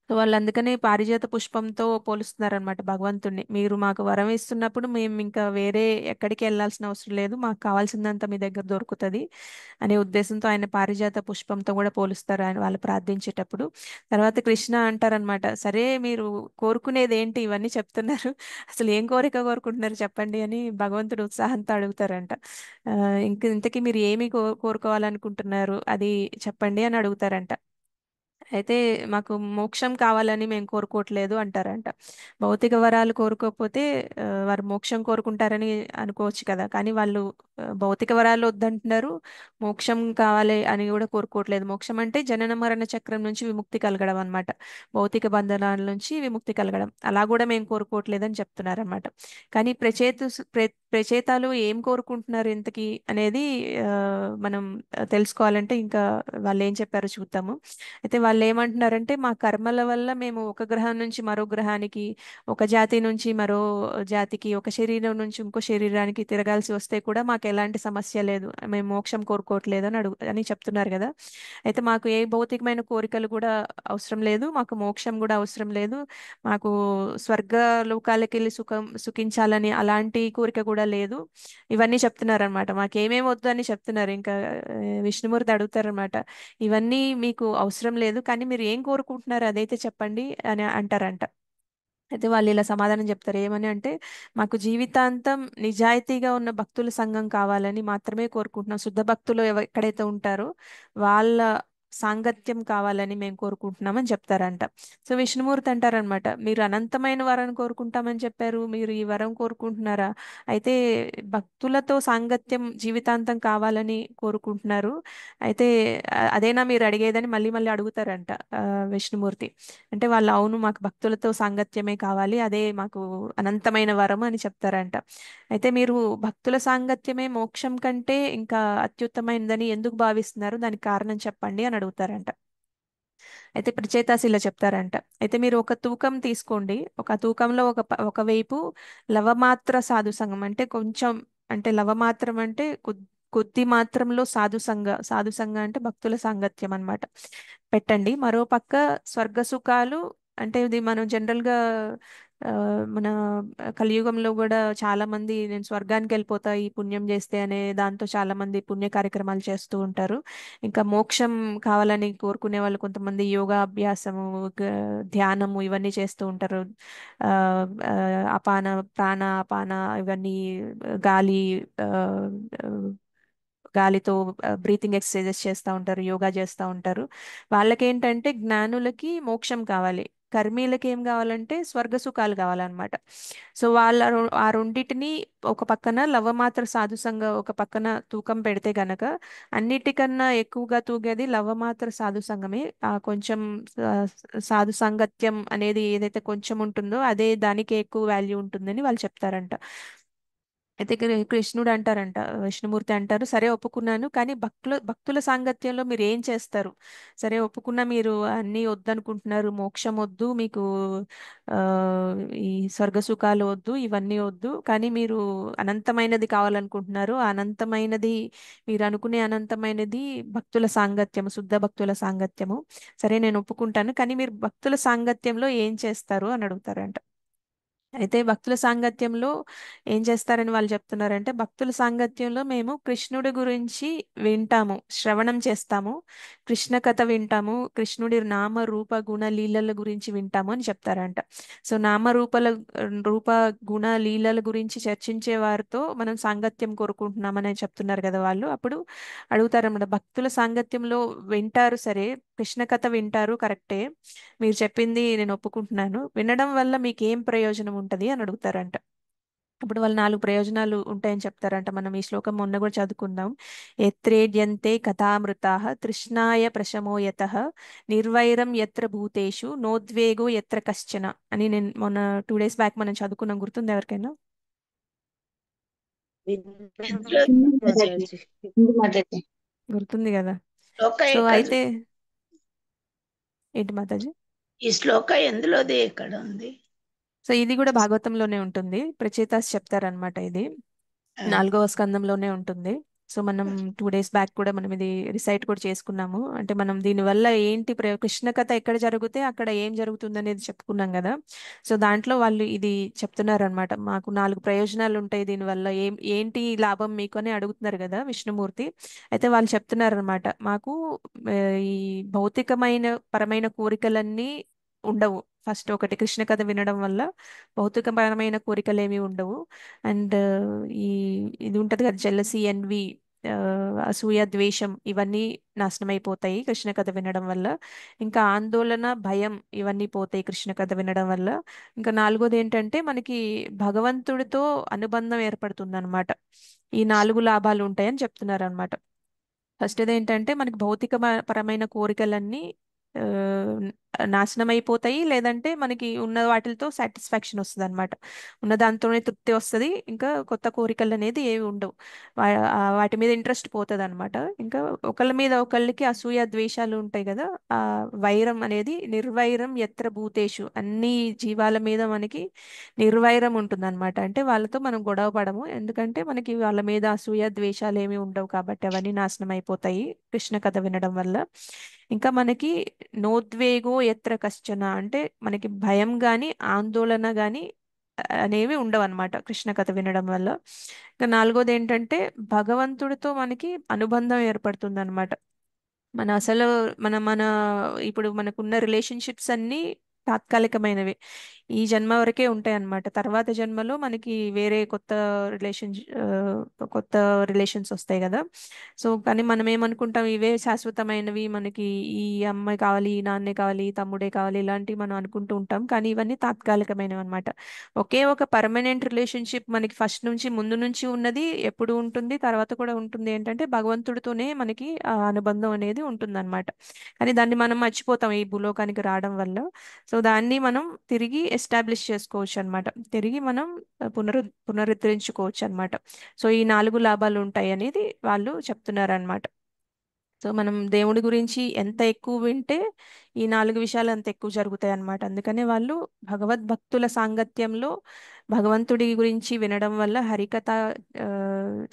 సో వాళ్ళు అందుకని పారిజాత పుష్పంతో పోలుస్తున్నారనమాట భగవంతుణ్ణి. మీరు మాకు వరం ఇస్తున్నప్పుడు మేము ఇంకా వేరే ఎక్కడికి వెళ్ళాల్సిన అవసరం లేదు, మాకు కావాల్సిందంతా మీ దగ్గర దొరుకుతుంది అనే ఉద్దేశంతో ఆయన పారిజాత పుష్పంతో కూడా పోలుస్తారు ఆయన వాళ్ళు ప్రార్థించేటప్పుడు. తర్వాత కృష్ణ అంటారనమాట, సరే మీరు కోరుకునేది ఏంటి, ఇవన్నీ చెప్తున్నారు, అసలు ఏం కోరిక కోరుకుంటున్నారు చెప్పండి అని భగవంతుడు ఉత్సాహంతో అడుగుతారంట. ఇంతకీ మీరు ఏమి కోరుకోవాలనుకుంటున్నారు అది చెప్పండి అని అడుగుతారంట. అయితే మాకు మోక్షం కావాలని మేము కోరుకోవట్లేదు అంటారంట. భౌతిక వరాలు కోరుకోకపోతే వారు మోక్షం కోరుకుంటారని అనుకోవచ్చు కదా, కానీ వాళ్ళు భౌతిక వరాలు వద్దంటున్నారు, మోక్షం కావాలి అని కూడా కోరుకోవట్లేదు. మోక్షం అంటే జనన మరణ చక్రం నుంచి విముక్తి కలగడం అన్నమాట, భౌతిక బంధనాల నుంచి విముక్తి కలగడం. అలా కూడా మేము కోరుకోవట్లేదని చెప్తున్నారన్నమాట. కానీ ప్రచేతాలు ఏం కోరుకుంటున్నారు ఇంతకీ అనేది మనం తెలుసుకోవాలంటే ఇంకా వాళ్ళు ఏం చెప్పారో చూద్దాము. అయితే వాళ్ళు వాళ్ళు ఏమంటున్నారంటే మా కర్మల వల్ల మేము ఒక గ్రహం నుంచి మరో గ్రహానికి, ఒక జాతి నుంచి మరో జాతికి, ఒక శరీరం నుంచి ఇంకో శరీరానికి తిరగాల్సి వస్తే కూడా మాకు ఎలాంటి సమస్య లేదు, మేము మోక్షం కోరుకోవట్లేదు అని చెప్తున్నారు కదా. అయితే మాకు ఏ భౌతికమైన కోరికలు కూడా అవసరం లేదు, మాకు మోక్షం కూడా అవసరం లేదు, మాకు స్వర్గ లోకాలకి వెళ్ళి సుఖించాలని అలాంటి కోరిక కూడా లేదు, ఇవన్నీ చెప్తున్నారనమాట. మాకేమేమి వద్దు అని చెప్తున్నారు. ఇంకా విష్ణుమూర్తి అడుగుతారనమాట, ఇవన్నీ మీకు అవసరం లేదు కానీ మీరు ఏం కోరుకుంటున్నారు అదైతే చెప్పండి అని అంటారంట. అయితే వాళ్ళు ఇలా సమాధానం చెప్తారు, ఏమని అంటే మాకు జీవితాంతం నిజాయితీగా ఉన్న భక్తుల సంఘం కావాలని మాత్రమే కోరుకుంటున్నాం, శుద్ధ భక్తులు ఎక్కడైతే ఉంటారో వాళ్ళ సాంగత్యం కావాలని మేము కోరుకుంటున్నామని చెప్తారంట. సో విష్ణుమూర్తి అంటారనమాట, మీరు అనంతమైన వరం కోరుకుంటామని చెప్పారు, మీరు ఈ వరం కోరుకుంటున్నారా? అయితే భక్తులతో సాంగత్యం జీవితాంతం కావాలని కోరుకుంటున్నారు, అయితే అదేనా మీరు అడిగేదని మళ్ళీ మళ్ళీ అడుగుతారంట ఆ, విష్ణుమూర్తి. అంటే వాళ్ళు అవును మాకు భక్తులతో సాంగత్యమే కావాలి, అదే మాకు అనంతమైన వరం అని చెప్తారంట. అయితే మీరు భక్తుల సాంగత్యమే మోక్షం కంటే ఇంకా అత్యుత్తమైనదని ఎందుకు భావిస్తున్నారు, దానికి కారణం చెప్పండి అని అడుగుతారంట. అయితే ప్రచేతాస్ ఇలా చెప్తారంట, అయితే మీరు ఒక తూకం తీసుకోండి, ఒక తూకంలో ఒకవైపు లవమాత్ర సాధు సంఘం అంటే కొంచెం, అంటే లవమాత్రం అంటే కొద్ది మాత్రంలో సాధు సంఘ అంటే భక్తుల సాంగత్యం అన్నమాట పెట్టండి. మరో పక్క స్వర్గ సుఖాలు, అంటే ఇది మనం జనరల్ గా ఆ, మన కలియుగంలో కూడా చాలా మంది నేను స్వర్గానికి వెళ్ళిపోతా ఈ పుణ్యం చేస్తే అనే దాంతో చాలా మంది పుణ్య కార్యక్రమాలు చేస్తూ ఉంటారు. ఇంకా మోక్షం కావాలని కోరుకునే వాళ్ళు కొంతమంది యోగా అభ్యాసము, ధ్యానము ఇవన్నీ చేస్తూ ఉంటారు. ఆ ఆ, అపాన ప్రాణ అపాన ఇవన్నీ గాలి ఆ, ఆ, గాలితో బ్రీతింగ్ ఎక్సర్సైజెస్ చేస్తూ ఉంటారు, యోగా చేస్తూ ఉంటారు. వాళ్ళకేంటంటే జ్ఞానులకి మోక్షం కావాలి, కర్మీలకి ఏం కావాలంటే స్వర్గ సుఖాలు కావాలన్నమాట. సో వాళ్ళ ఆ రెండిటిని ఒక పక్కన లవమాత్ర సాధుసంగ ఒక పక్కన తూకం పెడితే గనక అన్నిటికన్నా ఎక్కువగా తూగేది లవమాత్ర సాధు సంఘమే. ఆ కొంచెం ఆ, సాధు సాంగత్యం అనేది ఏదైతే కొంచెం ఉంటుందో అదే దానికి ఎక్కువ వాల్యూ ఉంటుందని వాళ్ళు చెప్తారంట. అయితే కృష్ణుడు అంటారంట, విష్ణుమూర్తి అంటారు, సరే ఒప్పుకున్నాను కానీ భక్తుల సాంగత్యంలో మీరు ఏం చేస్తారు? సరే ఒప్పుకున్నా, మీరు అన్నీ వద్దనుకుంటున్నారు, మోక్షం వద్దు మీకు, ఆ ఈ స్వర్గ సుఖాలు వద్దు, ఇవన్నీ వద్దు, కానీ మీరు అనంతమైనది కావాలనుకుంటున్నారు, ఆ అనంతమైనది మీరు అనుకునే అనంతమైనది భక్తుల సాంగత్యము, శుద్ధ భక్తుల సాంగత్యము. సరే నేను ఒప్పుకుంటాను కానీ మీరు భక్తుల సాంగత్యంలో ఏం చేస్తారు అని అడుగుతారంట. అయితే భక్తుల సాంగత్యంలో ఏం చేస్తారని వాళ్ళు చెప్తున్నారంటే, భక్తుల సాంగత్యంలో మేము కృష్ణుడి గురించి వింటాము, శ్రవణం చేస్తాము, కృష్ణ కథ వింటాము, కృష్ణుడి నామ రూప గుణ లీలల గురించి వింటాము అని చెప్తారంట. సో రూప గుణ లీలల గురించి చర్చించే వారితో మనం సాంగత్యం కోరుకుంటున్నామని చెప్తున్నారు కదా వాళ్ళు. అప్పుడు అడుగుతారన్నమాట, భక్తుల సాంగత్యంలో వింటారు సరే, కృష్ణ కథ వింటారు కరెక్టే, మీరు చెప్పింది నేను ఒప్పుకుంటున్నాను, వినడం వల్ల మీకు ఏం ప్రయోజనం ఉంటది అని అడుగుతారంట. అప్పుడు వాళ్ళు 4 ప్రయోజనాలు ఉంటాయని చెప్తారంట. మనం ఈ శ్లోకం మొన్న కూడా చదువుకుందాం. ఎత్రేడ్యంతే కథామృతాః తృష్ణాయ ప్రశమో యతః నిర్వైరం యత్ర భూతేషు నోద్వేగో యత్ర కశ్చన అని నేను మొన్న 2 డేస్ బ్యాక్ మనం చదువుకున్నాం, గుర్తుంది ఎవరికైనా? ఎందులో మాతాజీ. ఉంది మాతాజీ? గుర్తుంది కదా. శ్లోక సో ఎక్కడ? అయితే ఏంటి మాతాజీ? ఈ శ్లోక ఎందులోది ఎక్కడ ఉంది? సో ఇది కూడా భాగవతంలోనే ఉంటుంది, ప్రచేతాస్ చెప్తారనమాట. ఇది ఆ, 4వ స్కందంలోనే ఉంటుంది. సో మనం 2 డేస్ బ్యాక్ కూడా మనం ఇది రిసైట్ కూడా చేసుకున్నాము. అంటే మనం దీనివల్ల ఏంటి కృష్ణ కథ ఎక్కడ జరిగితే అక్కడ ఏం జరుగుతుంది అనేది చెప్పుకున్నాం కదా. సో దాంట్లో వాళ్ళు ఇది చెప్తున్నారు అనమాట, మాకు 4 ప్రయోజనాలు ఉంటాయి దీనివల్ల, ఏంటి లాభం మీకు అని అడుగుతున్నారు కదా విష్ణుమూర్తి. అయితే వాళ్ళు చెప్తున్నారు అనమాట, మాకు ఆ, ఈ భౌతికమైన పరమైన కోరికలన్నీ ఉండవు. ఫస్ట్ ఒకటి, కృష్ణ కథ వినడం వల్ల భౌతికపరమైన కోరికలు ఏమీ ఉండవు. అండ్ ఈ ఇది ఉంటది కదా, జెలసీ ఎన్వి, అసూయ ద్వేషం ఇవన్నీ నాశనం అయిపోతాయి కృష్ణ కథ వినడం వల్ల. ఇంకా ఆందోళన భయం ఇవన్నీ పోతాయి కృష్ణ కథ వినడం వల్ల. ఇంకా 4వది ఏంటంటే మనకి భగవంతుడితో అనుబంధం ఏర్పడుతుంది అనమాట. ఈ 4 లాభాలు ఉంటాయని చెప్తున్నారు అనమాట. ఫస్ట్ ఏంటంటే మనకి భౌతిక పరమైన కోరికలన్నీ ఆ, నాశనం అయిపోతాయి, లేదంటే మనకి ఉన్న వాటితో సాటిస్ఫాక్షన్ వస్తుంది అనమాట. ఉన్న దాంతోనే తృప్తి వస్తుంది, ఇంకా కొత్త కోరికలు అనేది ఏవి ఉండవు. వాటి మీద ఇంట్రెస్ట్ పోతుంది అనమాట. ఇంకా ఒకళ్ళ మీద ఒకళ్ళకి అసూయ ద్వేషాలు ఉంటాయి కదా. ఆ వైరం అనేది నిర్వైరం ఎత్ర భూతేషు, అన్ని జీవాల మీద మనకి నిర్వైరం ఉంటుంది అనమాట. అంటే వాళ్ళతో మనం గొడవ పడము, ఎందుకంటే మనకి వాళ్ళ మీద అసూయ ద్వేషాలు ఏమి ఉండవు కాబట్టి అవన్నీ నాశనం అయిపోతాయి కృష్ణ కథ వినడం వల్ల. ఇంకా మనకి నోద్వేగో ఎత్ర కశ్చన, అంటే మనకి భయం గాని ఆందోళన గాని అనేవి ఉండవు అనమాట కృష్ణ కథ వినడం వల్ల. ఇంకా నాలుగోది ఏంటంటే భగవంతుడితో మనకి అనుబంధం ఏర్పడుతుంది అనమాట. మన అసలు మన మన ఇప్పుడు మనకున్న రిలేషన్షిప్స్ అన్నీ తాత్కాలికమైనవి, ఈ జన్మ వరకే ఉంటాయి అన్నమాట. తర్వాత జన్మలో మనకి వేరే కొత్త రిలేషన్స్ వస్తాయి కదా. సో కానీ మనం ఏమనుకుంటాం, ఇవే శాశ్వతమైనవి మనకి, ఈ అమ్మాయి కావాలి, ఈ నాన్నే కావాలి, ఈ తమ్ముడే కావాలి, ఇలాంటివి మనం అనుకుంటూ ఉంటాం. కానీ ఇవన్నీ తాత్కాలికమైనవి అనమాట. ఒకే ఒక పర్మనెంట్ రిలేషన్షిప్ మనకి ఫస్ట్ నుంచి ముందు నుంచి ఉన్నది, ఎప్పుడు ఉంటుంది, తర్వాత కూడా ఉంటుంది, ఏంటంటే భగవంతుడితోనే మనకి ఆ అనుబంధం అనేది ఉంటుందన్నమాట. కానీ దాన్ని మనం మర్చిపోతాం ఈ భూలోకానికి రావడం వల్ల. సో దాన్ని మనం తిరిగి ఎస్టాబ్లిష్ చేసుకోవచ్చు అనమాట. తిరిగి మనం పునరుద్ధరించుకోవచ్చు అనమాట. సో ఈ 4 లాభాలు ఉంటాయి అనేది వాళ్ళు చెప్తున్నారు అనమాట. సో మనం దేవుడి గురించి ఎంత ఎక్కువ వింటే ఈ 4 విషయాలు అంత ఎక్కువ జరుగుతాయి అన్నమాట. అందుకనే వాళ్ళు భగవద్భక్తుల సాంగత్యంలో భగవంతుడి గురించి వినడం వల్ల, హరికథ ఆ,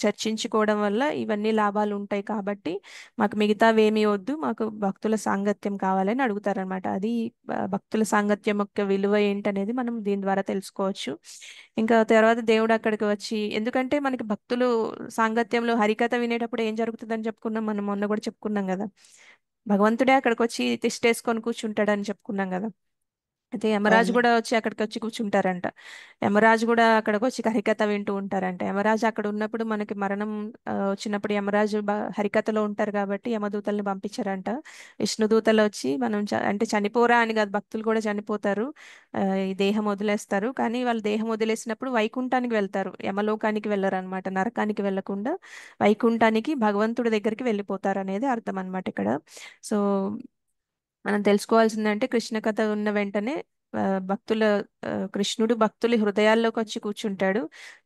చర్చించుకోవడం వల్ల ఇవన్నీ లాభాలు ఉంటాయి కాబట్టి మాకు మిగతావేమీ వద్దు, మాకు భక్తుల సాంగత్యం కావాలని అడుగుతారనమాట. అది భక్తుల సాంగత్యం యొక్క విలువ ఏంటనేది మనం దీని ద్వారా తెలుసుకోవచ్చు. ఇంకా తర్వాత దేవుడు అక్కడికి వచ్చి, ఎందుకంటే మనకి భక్తులు సాంగత్యంలో హరికథ వినేటప్పుడు ఏం జరుగుతుందని చెప్పుకున్నాం, మనం మొన్న కూడా చెప్పుకున్నాం కదా. భగవంతుడే అక్కడికి వచ్చి తిష్టేసుకొని కూర్చుంటాడని చెప్పుకున్నాం కదా. అయితే యమరాజు అవును. కూడా వచ్చి అక్కడికి వచ్చి కూర్చుంటారంట. యమరాజు కూడా అక్కడికి వచ్చి హరికథ వింటూ ఉంటారంట. యమరాజు అక్కడ ఉన్నప్పుడు మనకి మరణం వచ్చినప్పుడు యమరాజు హరికథలో ఉంటారు కాబట్టి యమదూతల్ని పంపించారంట. విష్ణుదూతలు వచ్చి మనం అంటే చనిపోరా అని కాదు, భక్తులు కూడా చనిపోతారు, ఈ దేహం వదిలేస్తారు. కానీ వాళ్ళు దేహం వదిలేసినప్పుడు వైకుంఠానికి వెళ్తారు, యమలోకానికి వెళ్ళరు అనమాట. నరకానికి వెళ్ళకుండా వైకుంఠానికి భగవంతుడి దగ్గరికి వెళ్ళిపోతారు అనేది అర్థం అనమాట ఇక్కడ. సో మనం తెలుసుకోవాల్సిందంటే కృష్ణ కథ ఉన్న వెంటనే ఆ, భక్తుల కృష్ణుడు భక్తుల హృదయాల్లోకి వచ్చి కూర్చుంటాడు.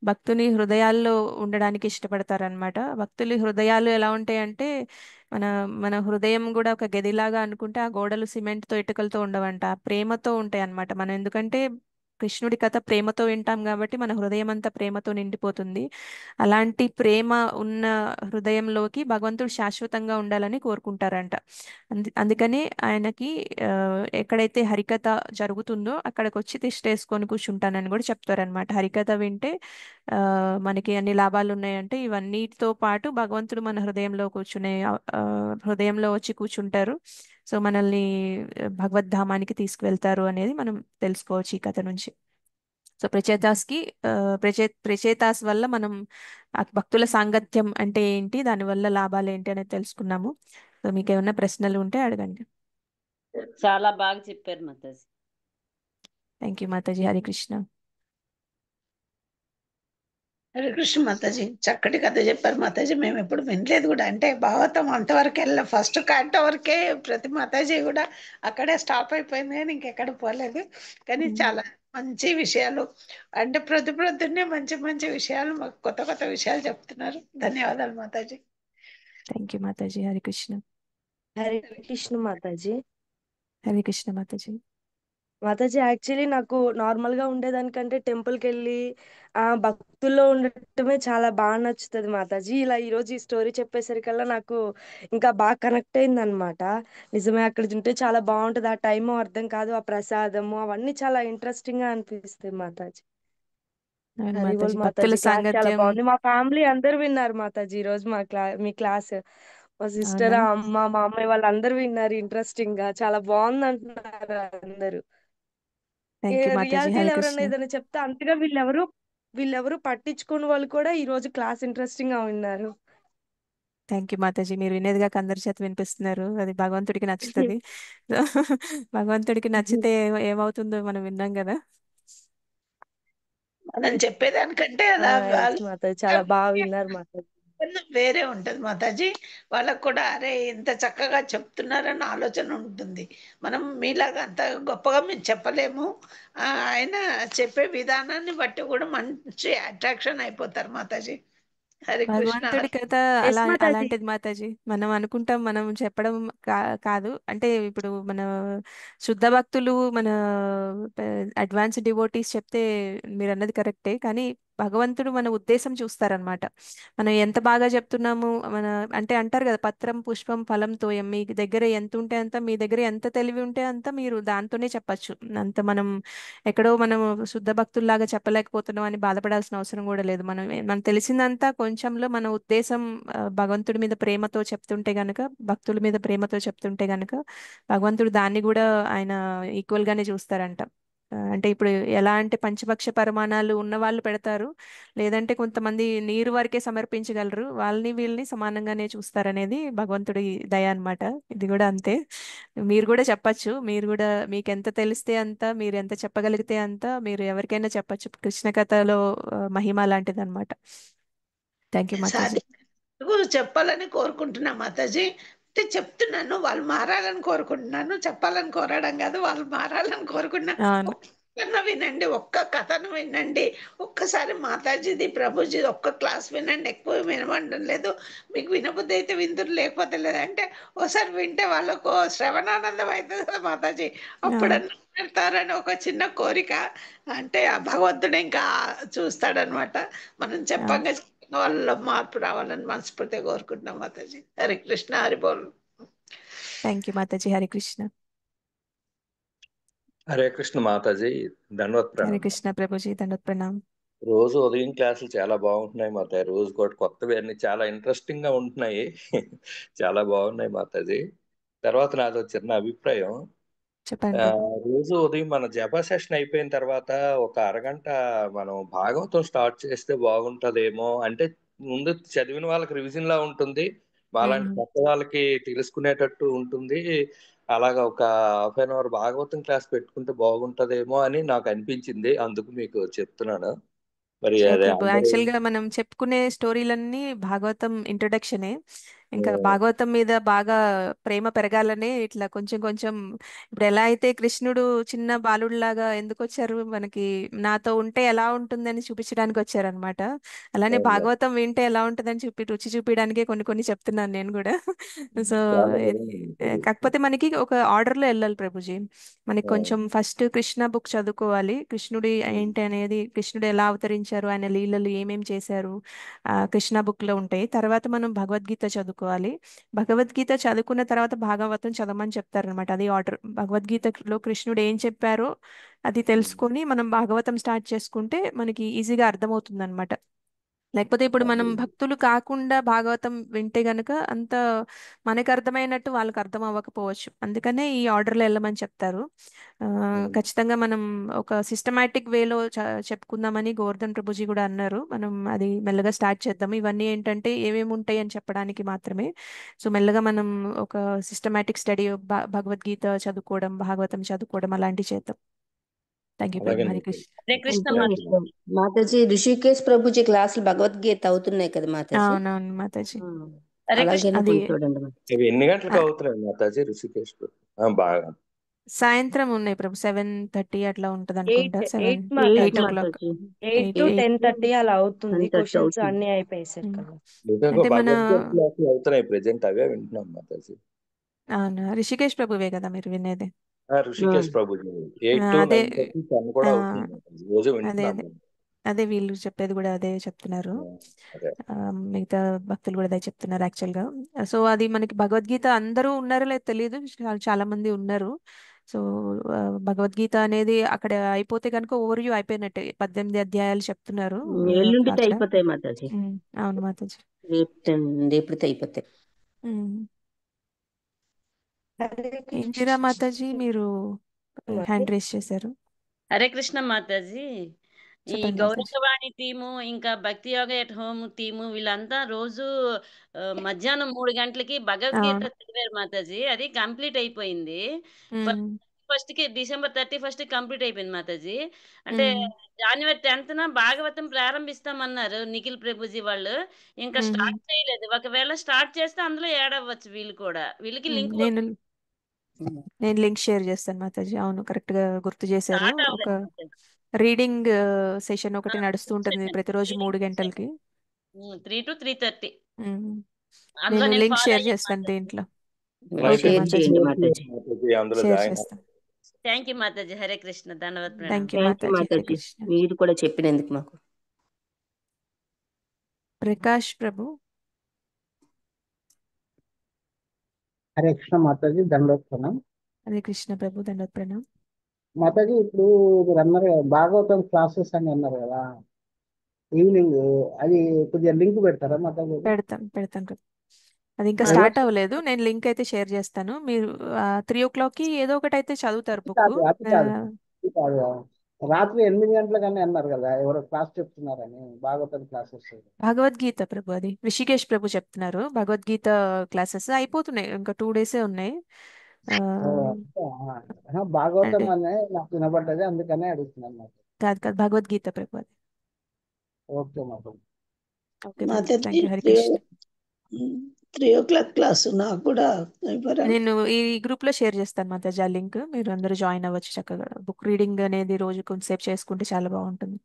భక్తుని హృదయాల్లో ఉండడానికి ఇష్టపడతారనమాట. భక్తుల హృదయాలు ఎలా ఉంటాయంటే, మన మన హృదయం కూడా ఒక గదిలాగా అనుకుంటే, ఆ గోడలు సిమెంట్తో ఇటుకలతో ఉండవంట, ప్రేమతో ఉంటాయి అన్నమాట. మనం ఎందుకంటే కృష్ణుడి కథ ప్రేమతో వింటాం కాబట్టి మన హృదయం అంతా ప్రేమతో నిండిపోతుంది. అలాంటి ప్రేమ ఉన్న హృదయంలోకి భగవంతుడు శాశ్వతంగా ఉండాలని కోరుకుంటారంట. అందుకని ఆయనకి ఆ, ఎక్కడైతే హరికథ జరుగుతుందో అక్కడికి వచ్చి తిష్టేసుకొని కూర్చుంటానని కూడా చెప్తారనమాట. హరికథ వింటే ఆ, మనకి అన్ని లాభాలు ఉన్నాయంటే ఇవన్నీతో పాటు భగవంతుడు మన హృదయంలో కూర్చునే హృదయంలో వచ్చి కూర్చుంటారు. సో మనల్ని భగవద్ధామానికి తీసుకువెళ్తారు అనేది మనం తెలుసుకోవచ్చు ఈ కథ నుంచి. సో ప్రచేతాస్కి ప్రచేతాస్ వల్ల మనం ఆ భక్తుల సాంగత్యం అంటే ఏంటి, దానివల్ల లాభాలు ఏంటి అనేది తెలుసుకున్నాము. సో మీకు ఏమైనా ప్రశ్నలు ఉంటే అడగండి. చాలా బాగా చెప్పారు మాతాజీ. థ్యాంక్ యూ మాతాజీ. హరి కృష్ణ. హరే కృష్ణ మాతాజీ, చక్కటి కథ చెప్పారు మాతాజీ. మేము ఎప్పుడు వినలేదు కూడా, అంటే భాగవతం అంతవరకు వెళ్ళాం, ఫస్ట్ కాంట వరకే. ప్రతి మాతాజీ కూడా అక్కడే స్టాప్ అయిపోయింది కానీ ఇంకెక్కడ పోలేదు. కానీ చాలా మంచి విషయాలు, అంటే ప్రొద్దున్నే మంచి మంచి విషయాలు, మాకు కొత్త కొత్త విషయాలు చెప్తున్నారు. ధన్యవాదాలు మాతాజీ. థ్యాంక్ యూ మాతాజీ. హరి కృష్ణ. హరే కృష్ణ మాతాజీ. హరి కృష్ణ మాతాజీ. మాతాజీ యాక్చువల్లీ నాకు నార్మల్ గా ఉండేదానికంటే టెంపుల్కి వెళ్ళి భక్తుల్లో ఉండటమే చాలా బాగా నచ్చుతుంది మాతాజీ. ఇలా ఈ రోజు ఈ స్టోరీ చెప్పేసరికల్లా నాకు ఇంకా బాగా కనెక్ట్ అయింది అనమాట. నిజమే, అక్కడ ఉంటే చాలా బాగుంటది, ఆ టైము అర్థం కాదు, ఆ ప్రసాదము అవన్నీ చాలా ఇంట్రెస్టింగ్ గా అనిపిస్తాయి మాతాజీ. అవును హరిబోల్ మాతాజీ, భక్తుల మాతాజీ, క్లాస్ చాలా సాంగత్యం. బాగుంది. మా ఫ్యామిలీ అందరు విన్నారు మాతాజీ ఈ రోజు మీ క్లాస్. మా సిస్టర్, అవునా. అమ్మ, మా అమ్మాయి వాళ్ళందరూ విన్నారు ఇంట్రెస్టింగ్ గా, చాలా బాగుంది అంటున్నారు అందరూ. థ్యాంక్ యూ మాతాజీ. రియాలిటీలు హరి ఎవరన్నా కృష్ణ. ఏదైనా చెప్తే అంతగా వీళ్ళెవరు పట్టించుకుని వాళ్ళు కూడా ఈ రోజు క్లాస్ ఇంట్రెస్టింగ్ గా విన్నారు. Thank you Mataji. మీరు వినేది కాక అందరి చేత వినిపిస్తున్నారు, అది భగవంతుడికి నచ్చుతుంది. భగవంతుడికి నచ్చితే ఏమవుతుందో మనం విన్నాం కదా. మనం చెప్పేదానికంటే అలా ఎస్ మాతాజీ, చాలా బాగా విన్నారు మాతాజీ. ఆనందం వేరే ఉంటది మాతాజీ. వాళ్ళకు కూడా అరే ఇంత చక్కగా చెప్తున్నారన్న ఆలోచన ఉంటుంది. మనం మీలాగా అంత గొప్పగా మేము చెప్పలేము. ఆయన చెప్పే విధానాన్ని బట్టి కూడా మంచి అట్రాక్షన్ అయిపోతారు మాతాజీ. హరే కృష్ణ. భగవంతుడి కథ ఎస్ మాతాజీ. అలాంటిది మాతాజీ. మనం అనుకుంటాం మనం చెప్పడం కాదు. అంటే ఇప్పుడు మన శుద్ధ భక్తులు, మన అడ్వాన్స్ డివోటీస్ చెప్తే మీరు అన్నది కరెక్టే. కానీ భగవంతుడు మన ఉద్దేశం చూస్తారనమాట. మనం ఎంత బాగా చెప్తున్నాము, మన అంటే అంటారు కదా, పత్రం పుష్పం ఫలం తోయం. మీ దగ్గర ఎంత ఉంటే అంత, మీ దగ్గర ఎంత తెలివి ఉంటే అంత మీరు దాంతోనే చెప్పచ్చు. అంత మనం ఎక్కడో మనం శుద్ధ భక్తుల్లాగా చెప్పలేకపోతున్నాం అని బాధపడాల్సిన అవసరం కూడా లేదు. మనం తెలిసిందంతా కొంచెంలో మన ఉద్దేశం భగవంతుడి మీద ప్రేమతో చెప్తుంటే గనక, భక్తుల మీద ప్రేమతో చెప్తుంటే గనక భగవంతుడు దాన్ని కూడా ఆయన ఈక్వల్ గానే చూస్తారంట. అంటే ఇప్పుడు ఎలా అంటే పంచభక్ష పరిమాణాలు ఉన్న వాళ్ళు పెడతారు, లేదంటే కొంతమంది నీరు వరకే సమర్పించగలరు, వాళ్ళని వీళ్ళని సమానంగానే చూస్తారనేది భగవంతుడి దయ అన్నమాట. ఇది కూడా అంతే. మీరు కూడా చెప్పచ్చు. మీరు కూడా మీకు ఎంత తెలిస్తే అంత, మీరు ఎంత చెప్పగలిగితే అంత మీరు ఎవరికైనా చెప్పచ్చు. కృష్ణ కథలో మహిమ లాంటిది అనమాట. Thank you Mataji. చెప్పాలని కోరుకుంటున్నా మాతాజీ. అంటే చెప్తున్నాను, వాళ్ళు మారాలని కోరుకుంటున్నాను. చెప్పాలని కోరడం కాదు, వాళ్ళు మారాలని కోరుకుంటున్నా. అవును. ఒక్క వినండి, ఒక్క కథను వినండి. ఒక్కసారి మాతాజీది ప్రభుజీ ఒక్క క్లాస్ వినండి, ఎక్కువ వినమండం లేదు. మీకు వినబుద్ధి అయితే విందురు, లేకపోతే లేదంటే ఒకసారి వింటే వాళ్ళకు శ్రవణానందం అవుతుంది కదా మాతాజీ. అప్పుడన్నా పెడతారని ఒక చిన్న కోరిక. అంటే ఆ భగవంతుడు ఇంకా చూస్తాడనమాట. మనం చెప్పంగా వాళ్ళ మార్పు రావాలని మనస్ఫూర్తిగా కోరుకుంటున్నాం మాతాజీ. హరి కృష్ణ, హరి బోల్. థ్యాంక్ యూ మాతాజీ. హరే కృష్ణ. హరే కృష్ణ మాతాజీ. ధన్యవాద్ హరే ప్రణామ్. కృష్ణ ప్రభుజీ. దండోత్ ప్రణామ్. రోజు ఉదయం క్లాసులు చాలా బాగుంటున్నాయి మాతాజీ. రోజు కూడా కొత్తవి అన్ని చాలా ఇంట్రెస్టింగ్ గా ఉంటున్నాయి. చాలా బాగున్నాయి మాతాజీ. తర్వాత నాదో చిన్న అభిప్రాయం. చెప్పండి ప్రభు. రోజు ఉదయం మన జప సెషన్ అయిపోయిన తర్వాత ఒక అరగంట మనం భాగవతం స్టార్ట్ చేస్తే బాగుంటదేమో. అంటే ముందు చదివిన వాళ్ళకి రివిజన్ లా ఉంటుంది, మాలాంటి కొత్త వాళ్ళకి తెలుసుకునేటట్టు ఉంటుంది. అలాగా ఒక half an hour Bhagavatam class పెట్టుకుంటే బాగుంటదేమో అని నాకు అనిపించింది. అందుకు మీకు చెప్తున్నాను. మరి షూర్ అదే ప్రభు. అందరూ యాక్చువల్ గా మనం చెప్పుకునే స్టోరీలన్నీ భాగవతం ఇంట్రొడక్షనే. ఇంకా భాగవతం మీద బాగా ప్రేమ పెరగాలనే ఇట్లా కొంచెం కొంచెం. ఇప్పుడు ఎలా అయితే కృష్ణుడు చిన్న బాలుడిలాగా ఎందుకు వచ్చారు మనకి, నాతో ఉంటే ఎలా ఉంటుందని చూపించడానికి వచ్చారనమాట. అలానే భాగవతం వింటే ఎలా ఉంటుందని రుచి చూపించడానికే కొన్ని కొన్ని చెప్తున్నాను నేను కూడా. సో చాలా కాకపోతే మనకి ఒక ఆర్డర్ లో వెళ్ళాలి ప్రభుజీ. మనకి కొంచెం ఫస్ట్ కృష్ణ బుక్ చదువుకోవాలి. కృష్ణుడి ఏంటి అనేది, కృష్ణుడు ఎలా అవతరించారు, ఆయన లీలలు ఏమేం చేశారు, కృష్ణ బుక్ లో ఉంటాయి. తర్వాత మనం భగవద్గీత చదువుకోవాలి. భగవద్గీత చదువుకున్న తర్వాత భాగవతం చదవమని చెప్తారనమాట. అది ఆర్డర్. భగవద్గీతలో కృష్ణుడు ఏం చెప్పారో అది తెలుసుకొని మనం భాగవతం స్టార్ట్ చేసుకుంటే మనకి ఈజీగా అర్థమవుతుంది అనమాట. లేకపోతే ఇప్పుడు మనం భక్తులు కాకుండా భాగవతం వింటే గనక అంత మనకు అర్థమైనట్టు వాళ్ళకి అర్థం అవ్వకపోవచ్చు. అందుకనే ఈ ఆర్డర్లో వెళ్ళమని చెప్తారు. ఖచ్చితంగా మనం ఒక సిస్టమాటిక్ వేలో చెప్పుకుందామని గోవర్ధన్ ప్రభుజీ కూడా అన్నారు. మనం అది మెల్లగా స్టార్ట్ చేద్దాం. ఇవన్నీ ఏంటంటే ఏమేమి ఉంటాయి అని చెప్పడానికి మాత్రమే. సో మెల్లగా మనం ఒక సిస్టమాటిక్ స్టడీ భగవద్గీత చదువుకోవడం, భాగవతం చదువుకోవడం అలాంటివి చేద్దాం. థ్యాంక్ యూ ప్రభు. హరి కృష్ణ. హరే కృష్ణ అంటే మాతాజీ ఋషికేశ్ ప్రభుజీ క్లాసులు భగవద్గీత అవుతున్నాయి కదా మాతాజీ. అవునవును మాతాజీ. హరే కృష్ణ. అలాగేనే అది కొంచెం చూడండి మాతాజీ. ఇవి ఎన్ని గంటలకు అవుతున్నాయి మాతాజీ ఋషికేశ్? బాగా సాయంత్రం ఉన్నాయి ప్రభు. 7:30 అట్లా ఉంటది అనుకుంటా. 8 7, 8 8 o'clock. మాతాజీ. 8 to 8. 10:30 అలా అవుతుంది. 10:30 క్వశ్చన్స్ అవుతుంది. అన్ని అయిపోయేసరికి కదా. నిజంగా అంటే మన భగవద్గీత క్లాసులు అవుతున్నాయి ప్రెజెంట్, అవే వింటున్నాం మాతాజీ. అవును, రిషికేష్ ప్రభువే కదా మీరు వినేది. ఋషికేశ్ ప్రభుజీ 8 to అదే 9:30 10 కూడా ఆ, అవుతుంది మాతాజీ. రోజు అదే వింటున్నాం అదే మేము. అదే వీళ్ళు చెప్పేది కూడా అదే చెప్తున్నారు. అదే మిగతా భక్తులు కూడా అదే చెప్తున్నారు యాక్చువల్గా. సో అది మనకి భగవద్గీత అందరూ ఉన్నారో లేదో తెలియదు, చాలా మంది ఉన్నారు. సో భగవద్గీత అనేది అక్కడ అయిపోతే కనుక ఓవర్వ్యూ అయిపోయినట్టే. 18 అధ్యాయాలు చెప్తున్నారు ఎల్లుండితో అక్కడ. అయిపోతాయి మాతాజీ. అవును మాతాజీ. రేపటితో అయిపోతాయి. ఉమ్. హరే ఇందిరా మాతాజీ మీరు హ్యాండ్ రేస్ చేశారు. హరే కృష్ణ మాతాజీ. ఈ చెప్పండి మాతాజీ. గౌరవవాణి టీము ఇంకా భక్తి యోగ ఎట్ హోమ్ టీము వీళ్ళంతా రోజు మధ్యాహ్నం 3 గంటలకి భగవద్గీత అవును. చదివారు మాతాజీ. అది కంప్లీట్ అయిపోయింది. ఉమ్. డిసెంబర్ 31 కంప్లీట్ అయిపోయింది మాతాజీ. అంటే జనవరి 10న భాగవతం ప్రారంభిస్తామన్నారు నిఖిల్ ప్రభుజీ వాళ్ళు. ఇంకా స్టార్ట్ చేయలేదు. ఒకవేళ స్టార్ట్ చేస్తే అందులో యాడ్ అవ్వచ్చు వీళ్ళు కూడా. వీళ్ళకి లింక్ నేను నేను లింక్ షేర్ చేస్తాను మాతాజీ. అవును, కరెక్ట్ గా గుర్తు చేశారు. స్టార్ట్ ఒక అవ్వలేదు మాతాజీ. రీడింగ్ సెషన్ ఒకటి నడుస్తూ ఉంటుంది ప్రతిరోజు 3 గంటలకి. 3 to 3:30 అందులో నేను నేను లింక్ ఫాలో షేర్ అయ్యాను చేస్తాను మాతాజీ. దీంట్లో. మరి ఓకే షేర్ మాతాజీ, చేయండి మాతాజీ. అందులో షేర్ జాయిన్ చేస్తాను. థ్యాంక్ యూ మాతాజీ. హరే కృష్ణ. ధన్యవాద ప్రణామం. థ్యాంక్ యూ థ్యాంక్ యూ మాతాజీ. హరే మాతాజీ, కృష్ణ. మీరు కూడా చెప్పినందుకు మాకు. ప్రకాష్ ప్రభు. హరే కృష్ణ మాతాజీ, దండోత్సవం. హరే కృష్ణ ప్రభు, దండోత్ ప్రణామ్. మాతాజీ, ఇప్పుడు మీరు అన్నారు కదా, భాగవతం క్లాసెస్ అని అన్నారు కదా, ఈవినింగ్, అది కొద్దిగా లింక్ పెడతారా మాతాజీ? పెడతాను ప్రభు. అది ఇంకా ఎవరు? స్టార్ట్ అవ్వలేదు. నేను లింక్ అయితే షేర్ చేస్తాను. మీరు 3 o'clockకి ఏదో ఒకటి అయితే చదువుతారు బుక్. కాదు, అది కాదు, ఇది కాదు. రాత్రి 8 గంటలకని అన్నారు కదా, ఎవరో క్లాస్ చెప్తున్నారని, భాగవతం క్లాసెస్. భగవద్గీత ప్రభు, అది రిషికేష్ ప్రభు చెప్తున్నారు. భగవద్గీత క్లాసెస్ అయిపోతున్నాయి, ఇంకా 2 డేసే ఉన్నాయి. ఆ, భాగవతం అంటే అనే నాకు వినబడ్డది, అందుకనే అడుగుతున్నాను నాకు. కాదు భగవద్గీత ప్రభు అది. Okay Mataji. Okay Prabhu, Mataji thank you. Hare Krishna. 3 o'clock class నాకు కూడా ఇవ్వరా? నేను ఈ గ్రూప్ లో షేర్ చేస్తాను మాతాజీ ఆ లింక్. మీరు అందరూ జాయిన్ అవ్వచ్చు చక్కగా. బుక్ రీడింగ్ అనేది రోజు కొంచెంసేపు చేసుకుంటే చాలా బాగుంటుంది.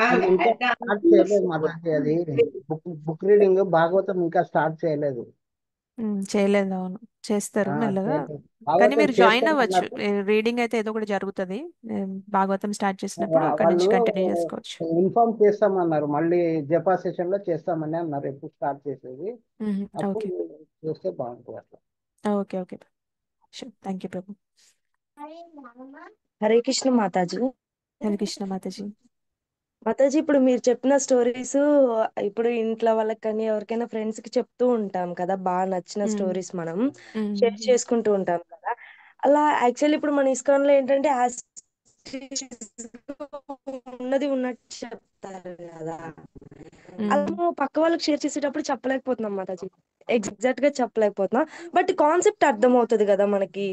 అది ఇంకా స్టార్ట్ చేయలేదు మాతాజీ, అది బుక్ రీడింగ్ భాగవతం ఇంకా స్టార్ట్ చేయలేదు. చేయలేదు, అవును, చేస్తారు మెల్లగా. చేయలేదు. కానీ భాగవతం మీరు జాయిన్ అవ్వచ్చు. చేస్తామన్నారు. రీడింగ్ అయితే ఏదో ఒకటి జరుగుతుంది. భాగవతం స్టార్ట్ చేసినప్పుడు అక్కడి వాళ్ళు నుంచి కంటిన్యూ చేసుకోవచ్చు. ఇన్ఫార్మ్ చేస్తామన్నారు, మళ్ళీ జపా సెషన్ లో చేస్తామని అన్నారు. ఎప్పుడు స్టార్ట్ చేసేది అప్పుడు ఓకే చేస్తే బాగుంటుంది అట్లా. ఓకే ఓకే థ్యాంక్ యూ ప్రభు. హరే కృష్ణ మాతాజీ. హరే కృష్ణ మాతాజీ. మాతాజీ, ఇప్పుడు మీరు చెప్పిన స్టోరీస్ ఇప్పుడు ఇంట్లో వాళ్ళకి కానీ ఎవరికైనా ఫ్రెండ్స్ కి చెప్తూ ఉంటాం కదా, బాగా నచ్చిన స్టోరీస్ మనం షేర్ చేసుకుంటూ ఉంటాం కదా. అలా యాక్చువల్లీ ఇప్పుడు మన ఇస్కాన్ లో ఏంటంటే ఉన్నది ఉన్నట్టు చెప్తారు కదా. అలా మనం పక్క వాళ్ళకి షేర్ చేసేటప్పుడు చెప్పలేకపోతున్నాం మాతాజీ, ఎగ్జాక్ట్ గా చెప్పలేకపోతున్నాం. బట్ కాన్సెప్ట్ అర్థం అవుతుంది కదా మనకి.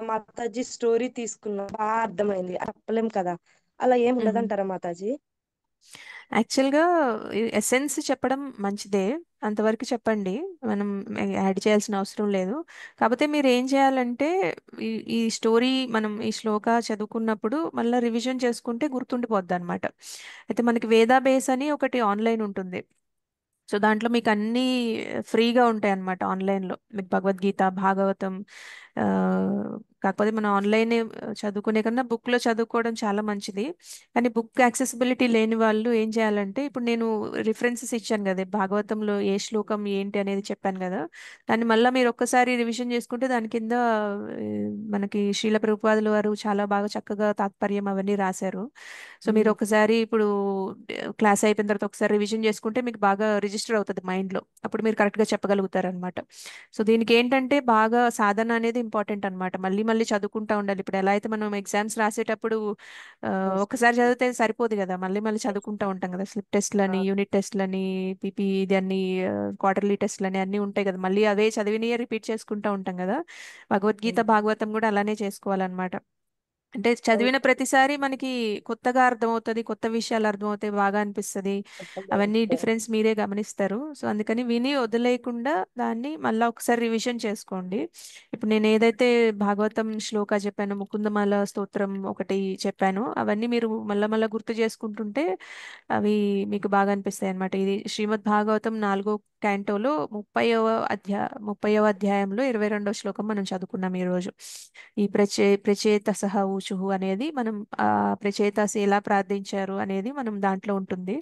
మాతాజీ స్టోరీ తీసుకున్నాం, బాగా అర్థమైంది, చెప్పలేం కదా. అలా ఏం ఉండదంటారా మాతాజీ? యాక్చువల్గా ఎసెన్స్ చెప్పడం మంచిదే, అంతవరకు చెప్పండి. మనం యాడ్ చేయాల్సిన అవసరం లేదు. కాకపోతే మీరు ఏం చేయాలంటే ఈ స్టోరీ మనం ఈ శ్లోక చదువుకున్నప్పుడు మళ్ళీ రివిజన్ చేసుకుంటే గుర్తుండిపోద్ది అనమాట. అయితే మనకి వేదా బేస్ అని ఒకటి ఆన్లైన్ ఉంటుంది. సో దాంట్లో మీకు అన్నీ ఫ్రీగా ఉంటాయి అన్నమాట. ఆన్లైన్లో మీకు భగవద్గీత, భాగవతం. ఆ, కాకపోతే మనం ఆన్లైన్ చదువుకునే కన్నా బుక్లో చదువుకోవడం చాలా మంచిది. కానీ బుక్ యాక్సెసిబిలిటీ లేని వాళ్ళు ఏం చేయాలంటే, ఇప్పుడు నేను రిఫరెన్సెస్ ఇచ్చాను కదా, భాగవతంలో ఏ శ్లోకం ఏంటి అనేది చెప్పాను కదా, దాన్ని మళ్ళీ మీరు ఒక్కసారి రివిజన్ చేసుకుంటే దాని కింద మనకి శ్రీల ప్రభుపాదుల వారు చాలా బాగా చక్కగా తాత్పర్యం అవన్నీ రాశారు. సో మీరు ఒకసారి ఇప్పుడు క్లాస్ అయిపోయిన తర్వాత ఒకసారి రివిజన్ చేసుకుంటే మీకు బాగా రిజిస్టర్ అవుతుంది మైండ్లో. అప్పుడు మీరు కరెక్ట్గా చెప్పగలుగుతారు అనమాట. సో దీనికి ఏంటంటే బాగా సాధన అనేది ఇంపార్టెంట్ అనమాట. మళ్ళీ మళ్ళీ చదువుకుంటా ఉండాలి. ఇప్పుడు ఎలా అయితే మనం ఎగ్జామ్స్ రాసేటప్పుడు ఒకసారి చదివితే సరిపోదు కదా, మళ్ళీ మళ్ళీ చదువుకుంటూ ఉంటాం కదా. స్లిప్ టెస్ట్లని, యూనిట్ టెస్ట్లని, పీపీ ఇది అన్ని, క్వార్టర్లీ టెస్ట్లని అన్నీ ఉంటాయి కదా. మళ్ళీ అవే చదివినయే రిపీట్ చేసుకుంటూ ఉంటాం కదా. భగవద్గీత, భాగవతం కూడా అలానే చేసుకోవాలన్నమాట. అంటే చదివిన ప్రతిసారి మనకి కొత్తగా అర్థమవుతుంది, కొత్త విషయాలు అర్థమవుతాయి, బాగా అనిపిస్తుంది. అవన్నీ డిఫరెన్స్ మీరే గమనిస్తారు. సో అందుకని విని వదిలేయకుండా దాన్ని మళ్ళీ ఒకసారి రివిజన్ చేసుకోండి. ఇప్పుడు నేను ఏదైతే భాగవతం శ్లోక చెప్పానో, ముకుందమాల స్తోత్రం ఒకటి చెప్పానో, అవన్నీ మీరు మళ్ళా మళ్ళా గుర్తు చేసుకుంటుంటే అవి మీకు బాగా అనిపిస్తాయి అన్నమాట. ఇది శ్రీమద్ భాగవతం 4వ క్యాంటోలో 30వ అధ్యాయంలో 22వ శ్లోకం మనం చదువుకున్నాం ఈరోజు. ఈ ప్రచేత సహ ఊచుహు అనేది మనం ఆ ప్రచేతస్ ఎలా ప్రార్థించారు అనేది మనం దాంట్లో ఉంటుంది.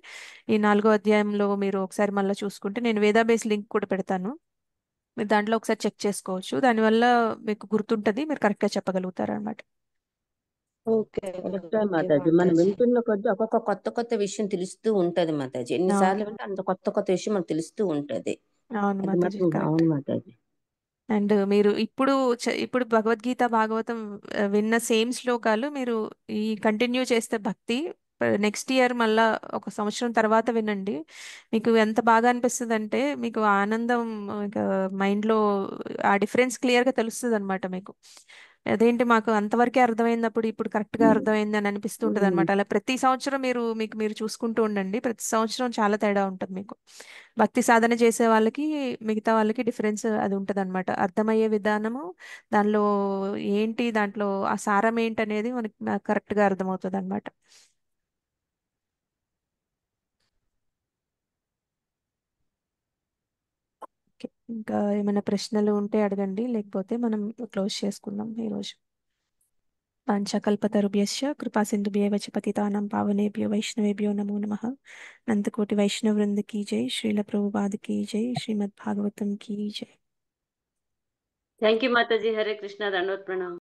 ఈ 4వ అధ్యాయంలో మీరు ఒకసారి మళ్ళీ చూసుకుంటే, నేను వేదాబేస్ లింక్ కూడా పెడతాను, మీరు దాంట్లో ఒకసారి చెక్ చేసుకోవచ్చు. దానివల్ల మీకు గుర్తుంటుంది, మీరు కరెక్ట్గా చెప్పగలుగుతారు అనమాట. ఓకే కరెక్టే ఓకే మాతాజీ, మనం మాతాజీ. వింటున్న కొద్ది ఒక్కొక్క కొత్త కొత్త విషయం తెలుస్తూ ఉంటది మాతాజీ. ఎన్నిసార్లు వింటే అంత కొత్త కొత్త విషయం మనకు తెలుస్తూ ఉంటది. అవును అది మాతాజీ, మాత్రం కరెక్ట్. అవును మాతాజీ. అండ్ మీరు ఇప్పుడు భగవద్గీత, భాగవతం విన్న సేమ్ శ్లోకాలు మీరు ఈ కంటిన్యూ చేస్తే భక్తి నెక్స్ట్ ఇయర్ మళ్ళా ఒక సంవత్సరం తర్వాత వినండి. మీకు ఎంత బాగా అనిపిస్తుంది అంటే మీకు ఆనందం ఇక మైండ్లో ఆ డిఫరెన్స్ క్లియర్గా తెలుస్తుంది అనమాట మీకు. అదేంటి మాకు అంతవరకే అర్థమైనప్పుడు ఇప్పుడు కరెక్ట్గా అర్థమైంది అని అనిపిస్తూ ఉంటుంది అనమాట. అలా ప్రతి సంవత్సరం మీరు చూసుకుంటూ ఉండండి. ప్రతి సంవత్సరం చాలా తేడా ఉంటుంది మీకు. భక్తి సాధన చేసే వాళ్ళకి మిగతా వాళ్ళకి డిఫరెన్స్ అది ఉంటుంది అనమాట. అర్థమయ్యే విధానము, దానిలో దాంట్లో ఆ సారం ఏంటి అనేది మనకి కరెక్ట్గా అర్థమవుతుంది అనమాట. ఓకే, ఇంకా ఏమైనా ప్రశ్నలు ఉంటే అడగండి, లేకపోతే మనం క్లోజ్ చేసుకుందాం ఈరోజు. వాంఛాకల్పతరుభ్యశ్చ కృపా సింధుభ్యేవ చ పతితానాం పావనేభ్యో వైష్ణవేభ్యో నమో నమః. నందకోటి వైష్ణవ వృంద की जय, श्रील प्रभुपाद की जय, श्रीमद् भागवतम की जय. థ్యాంక్ యూ మాతాజీ. హరే కృష్ణ. దండవత్ ప్రణామం.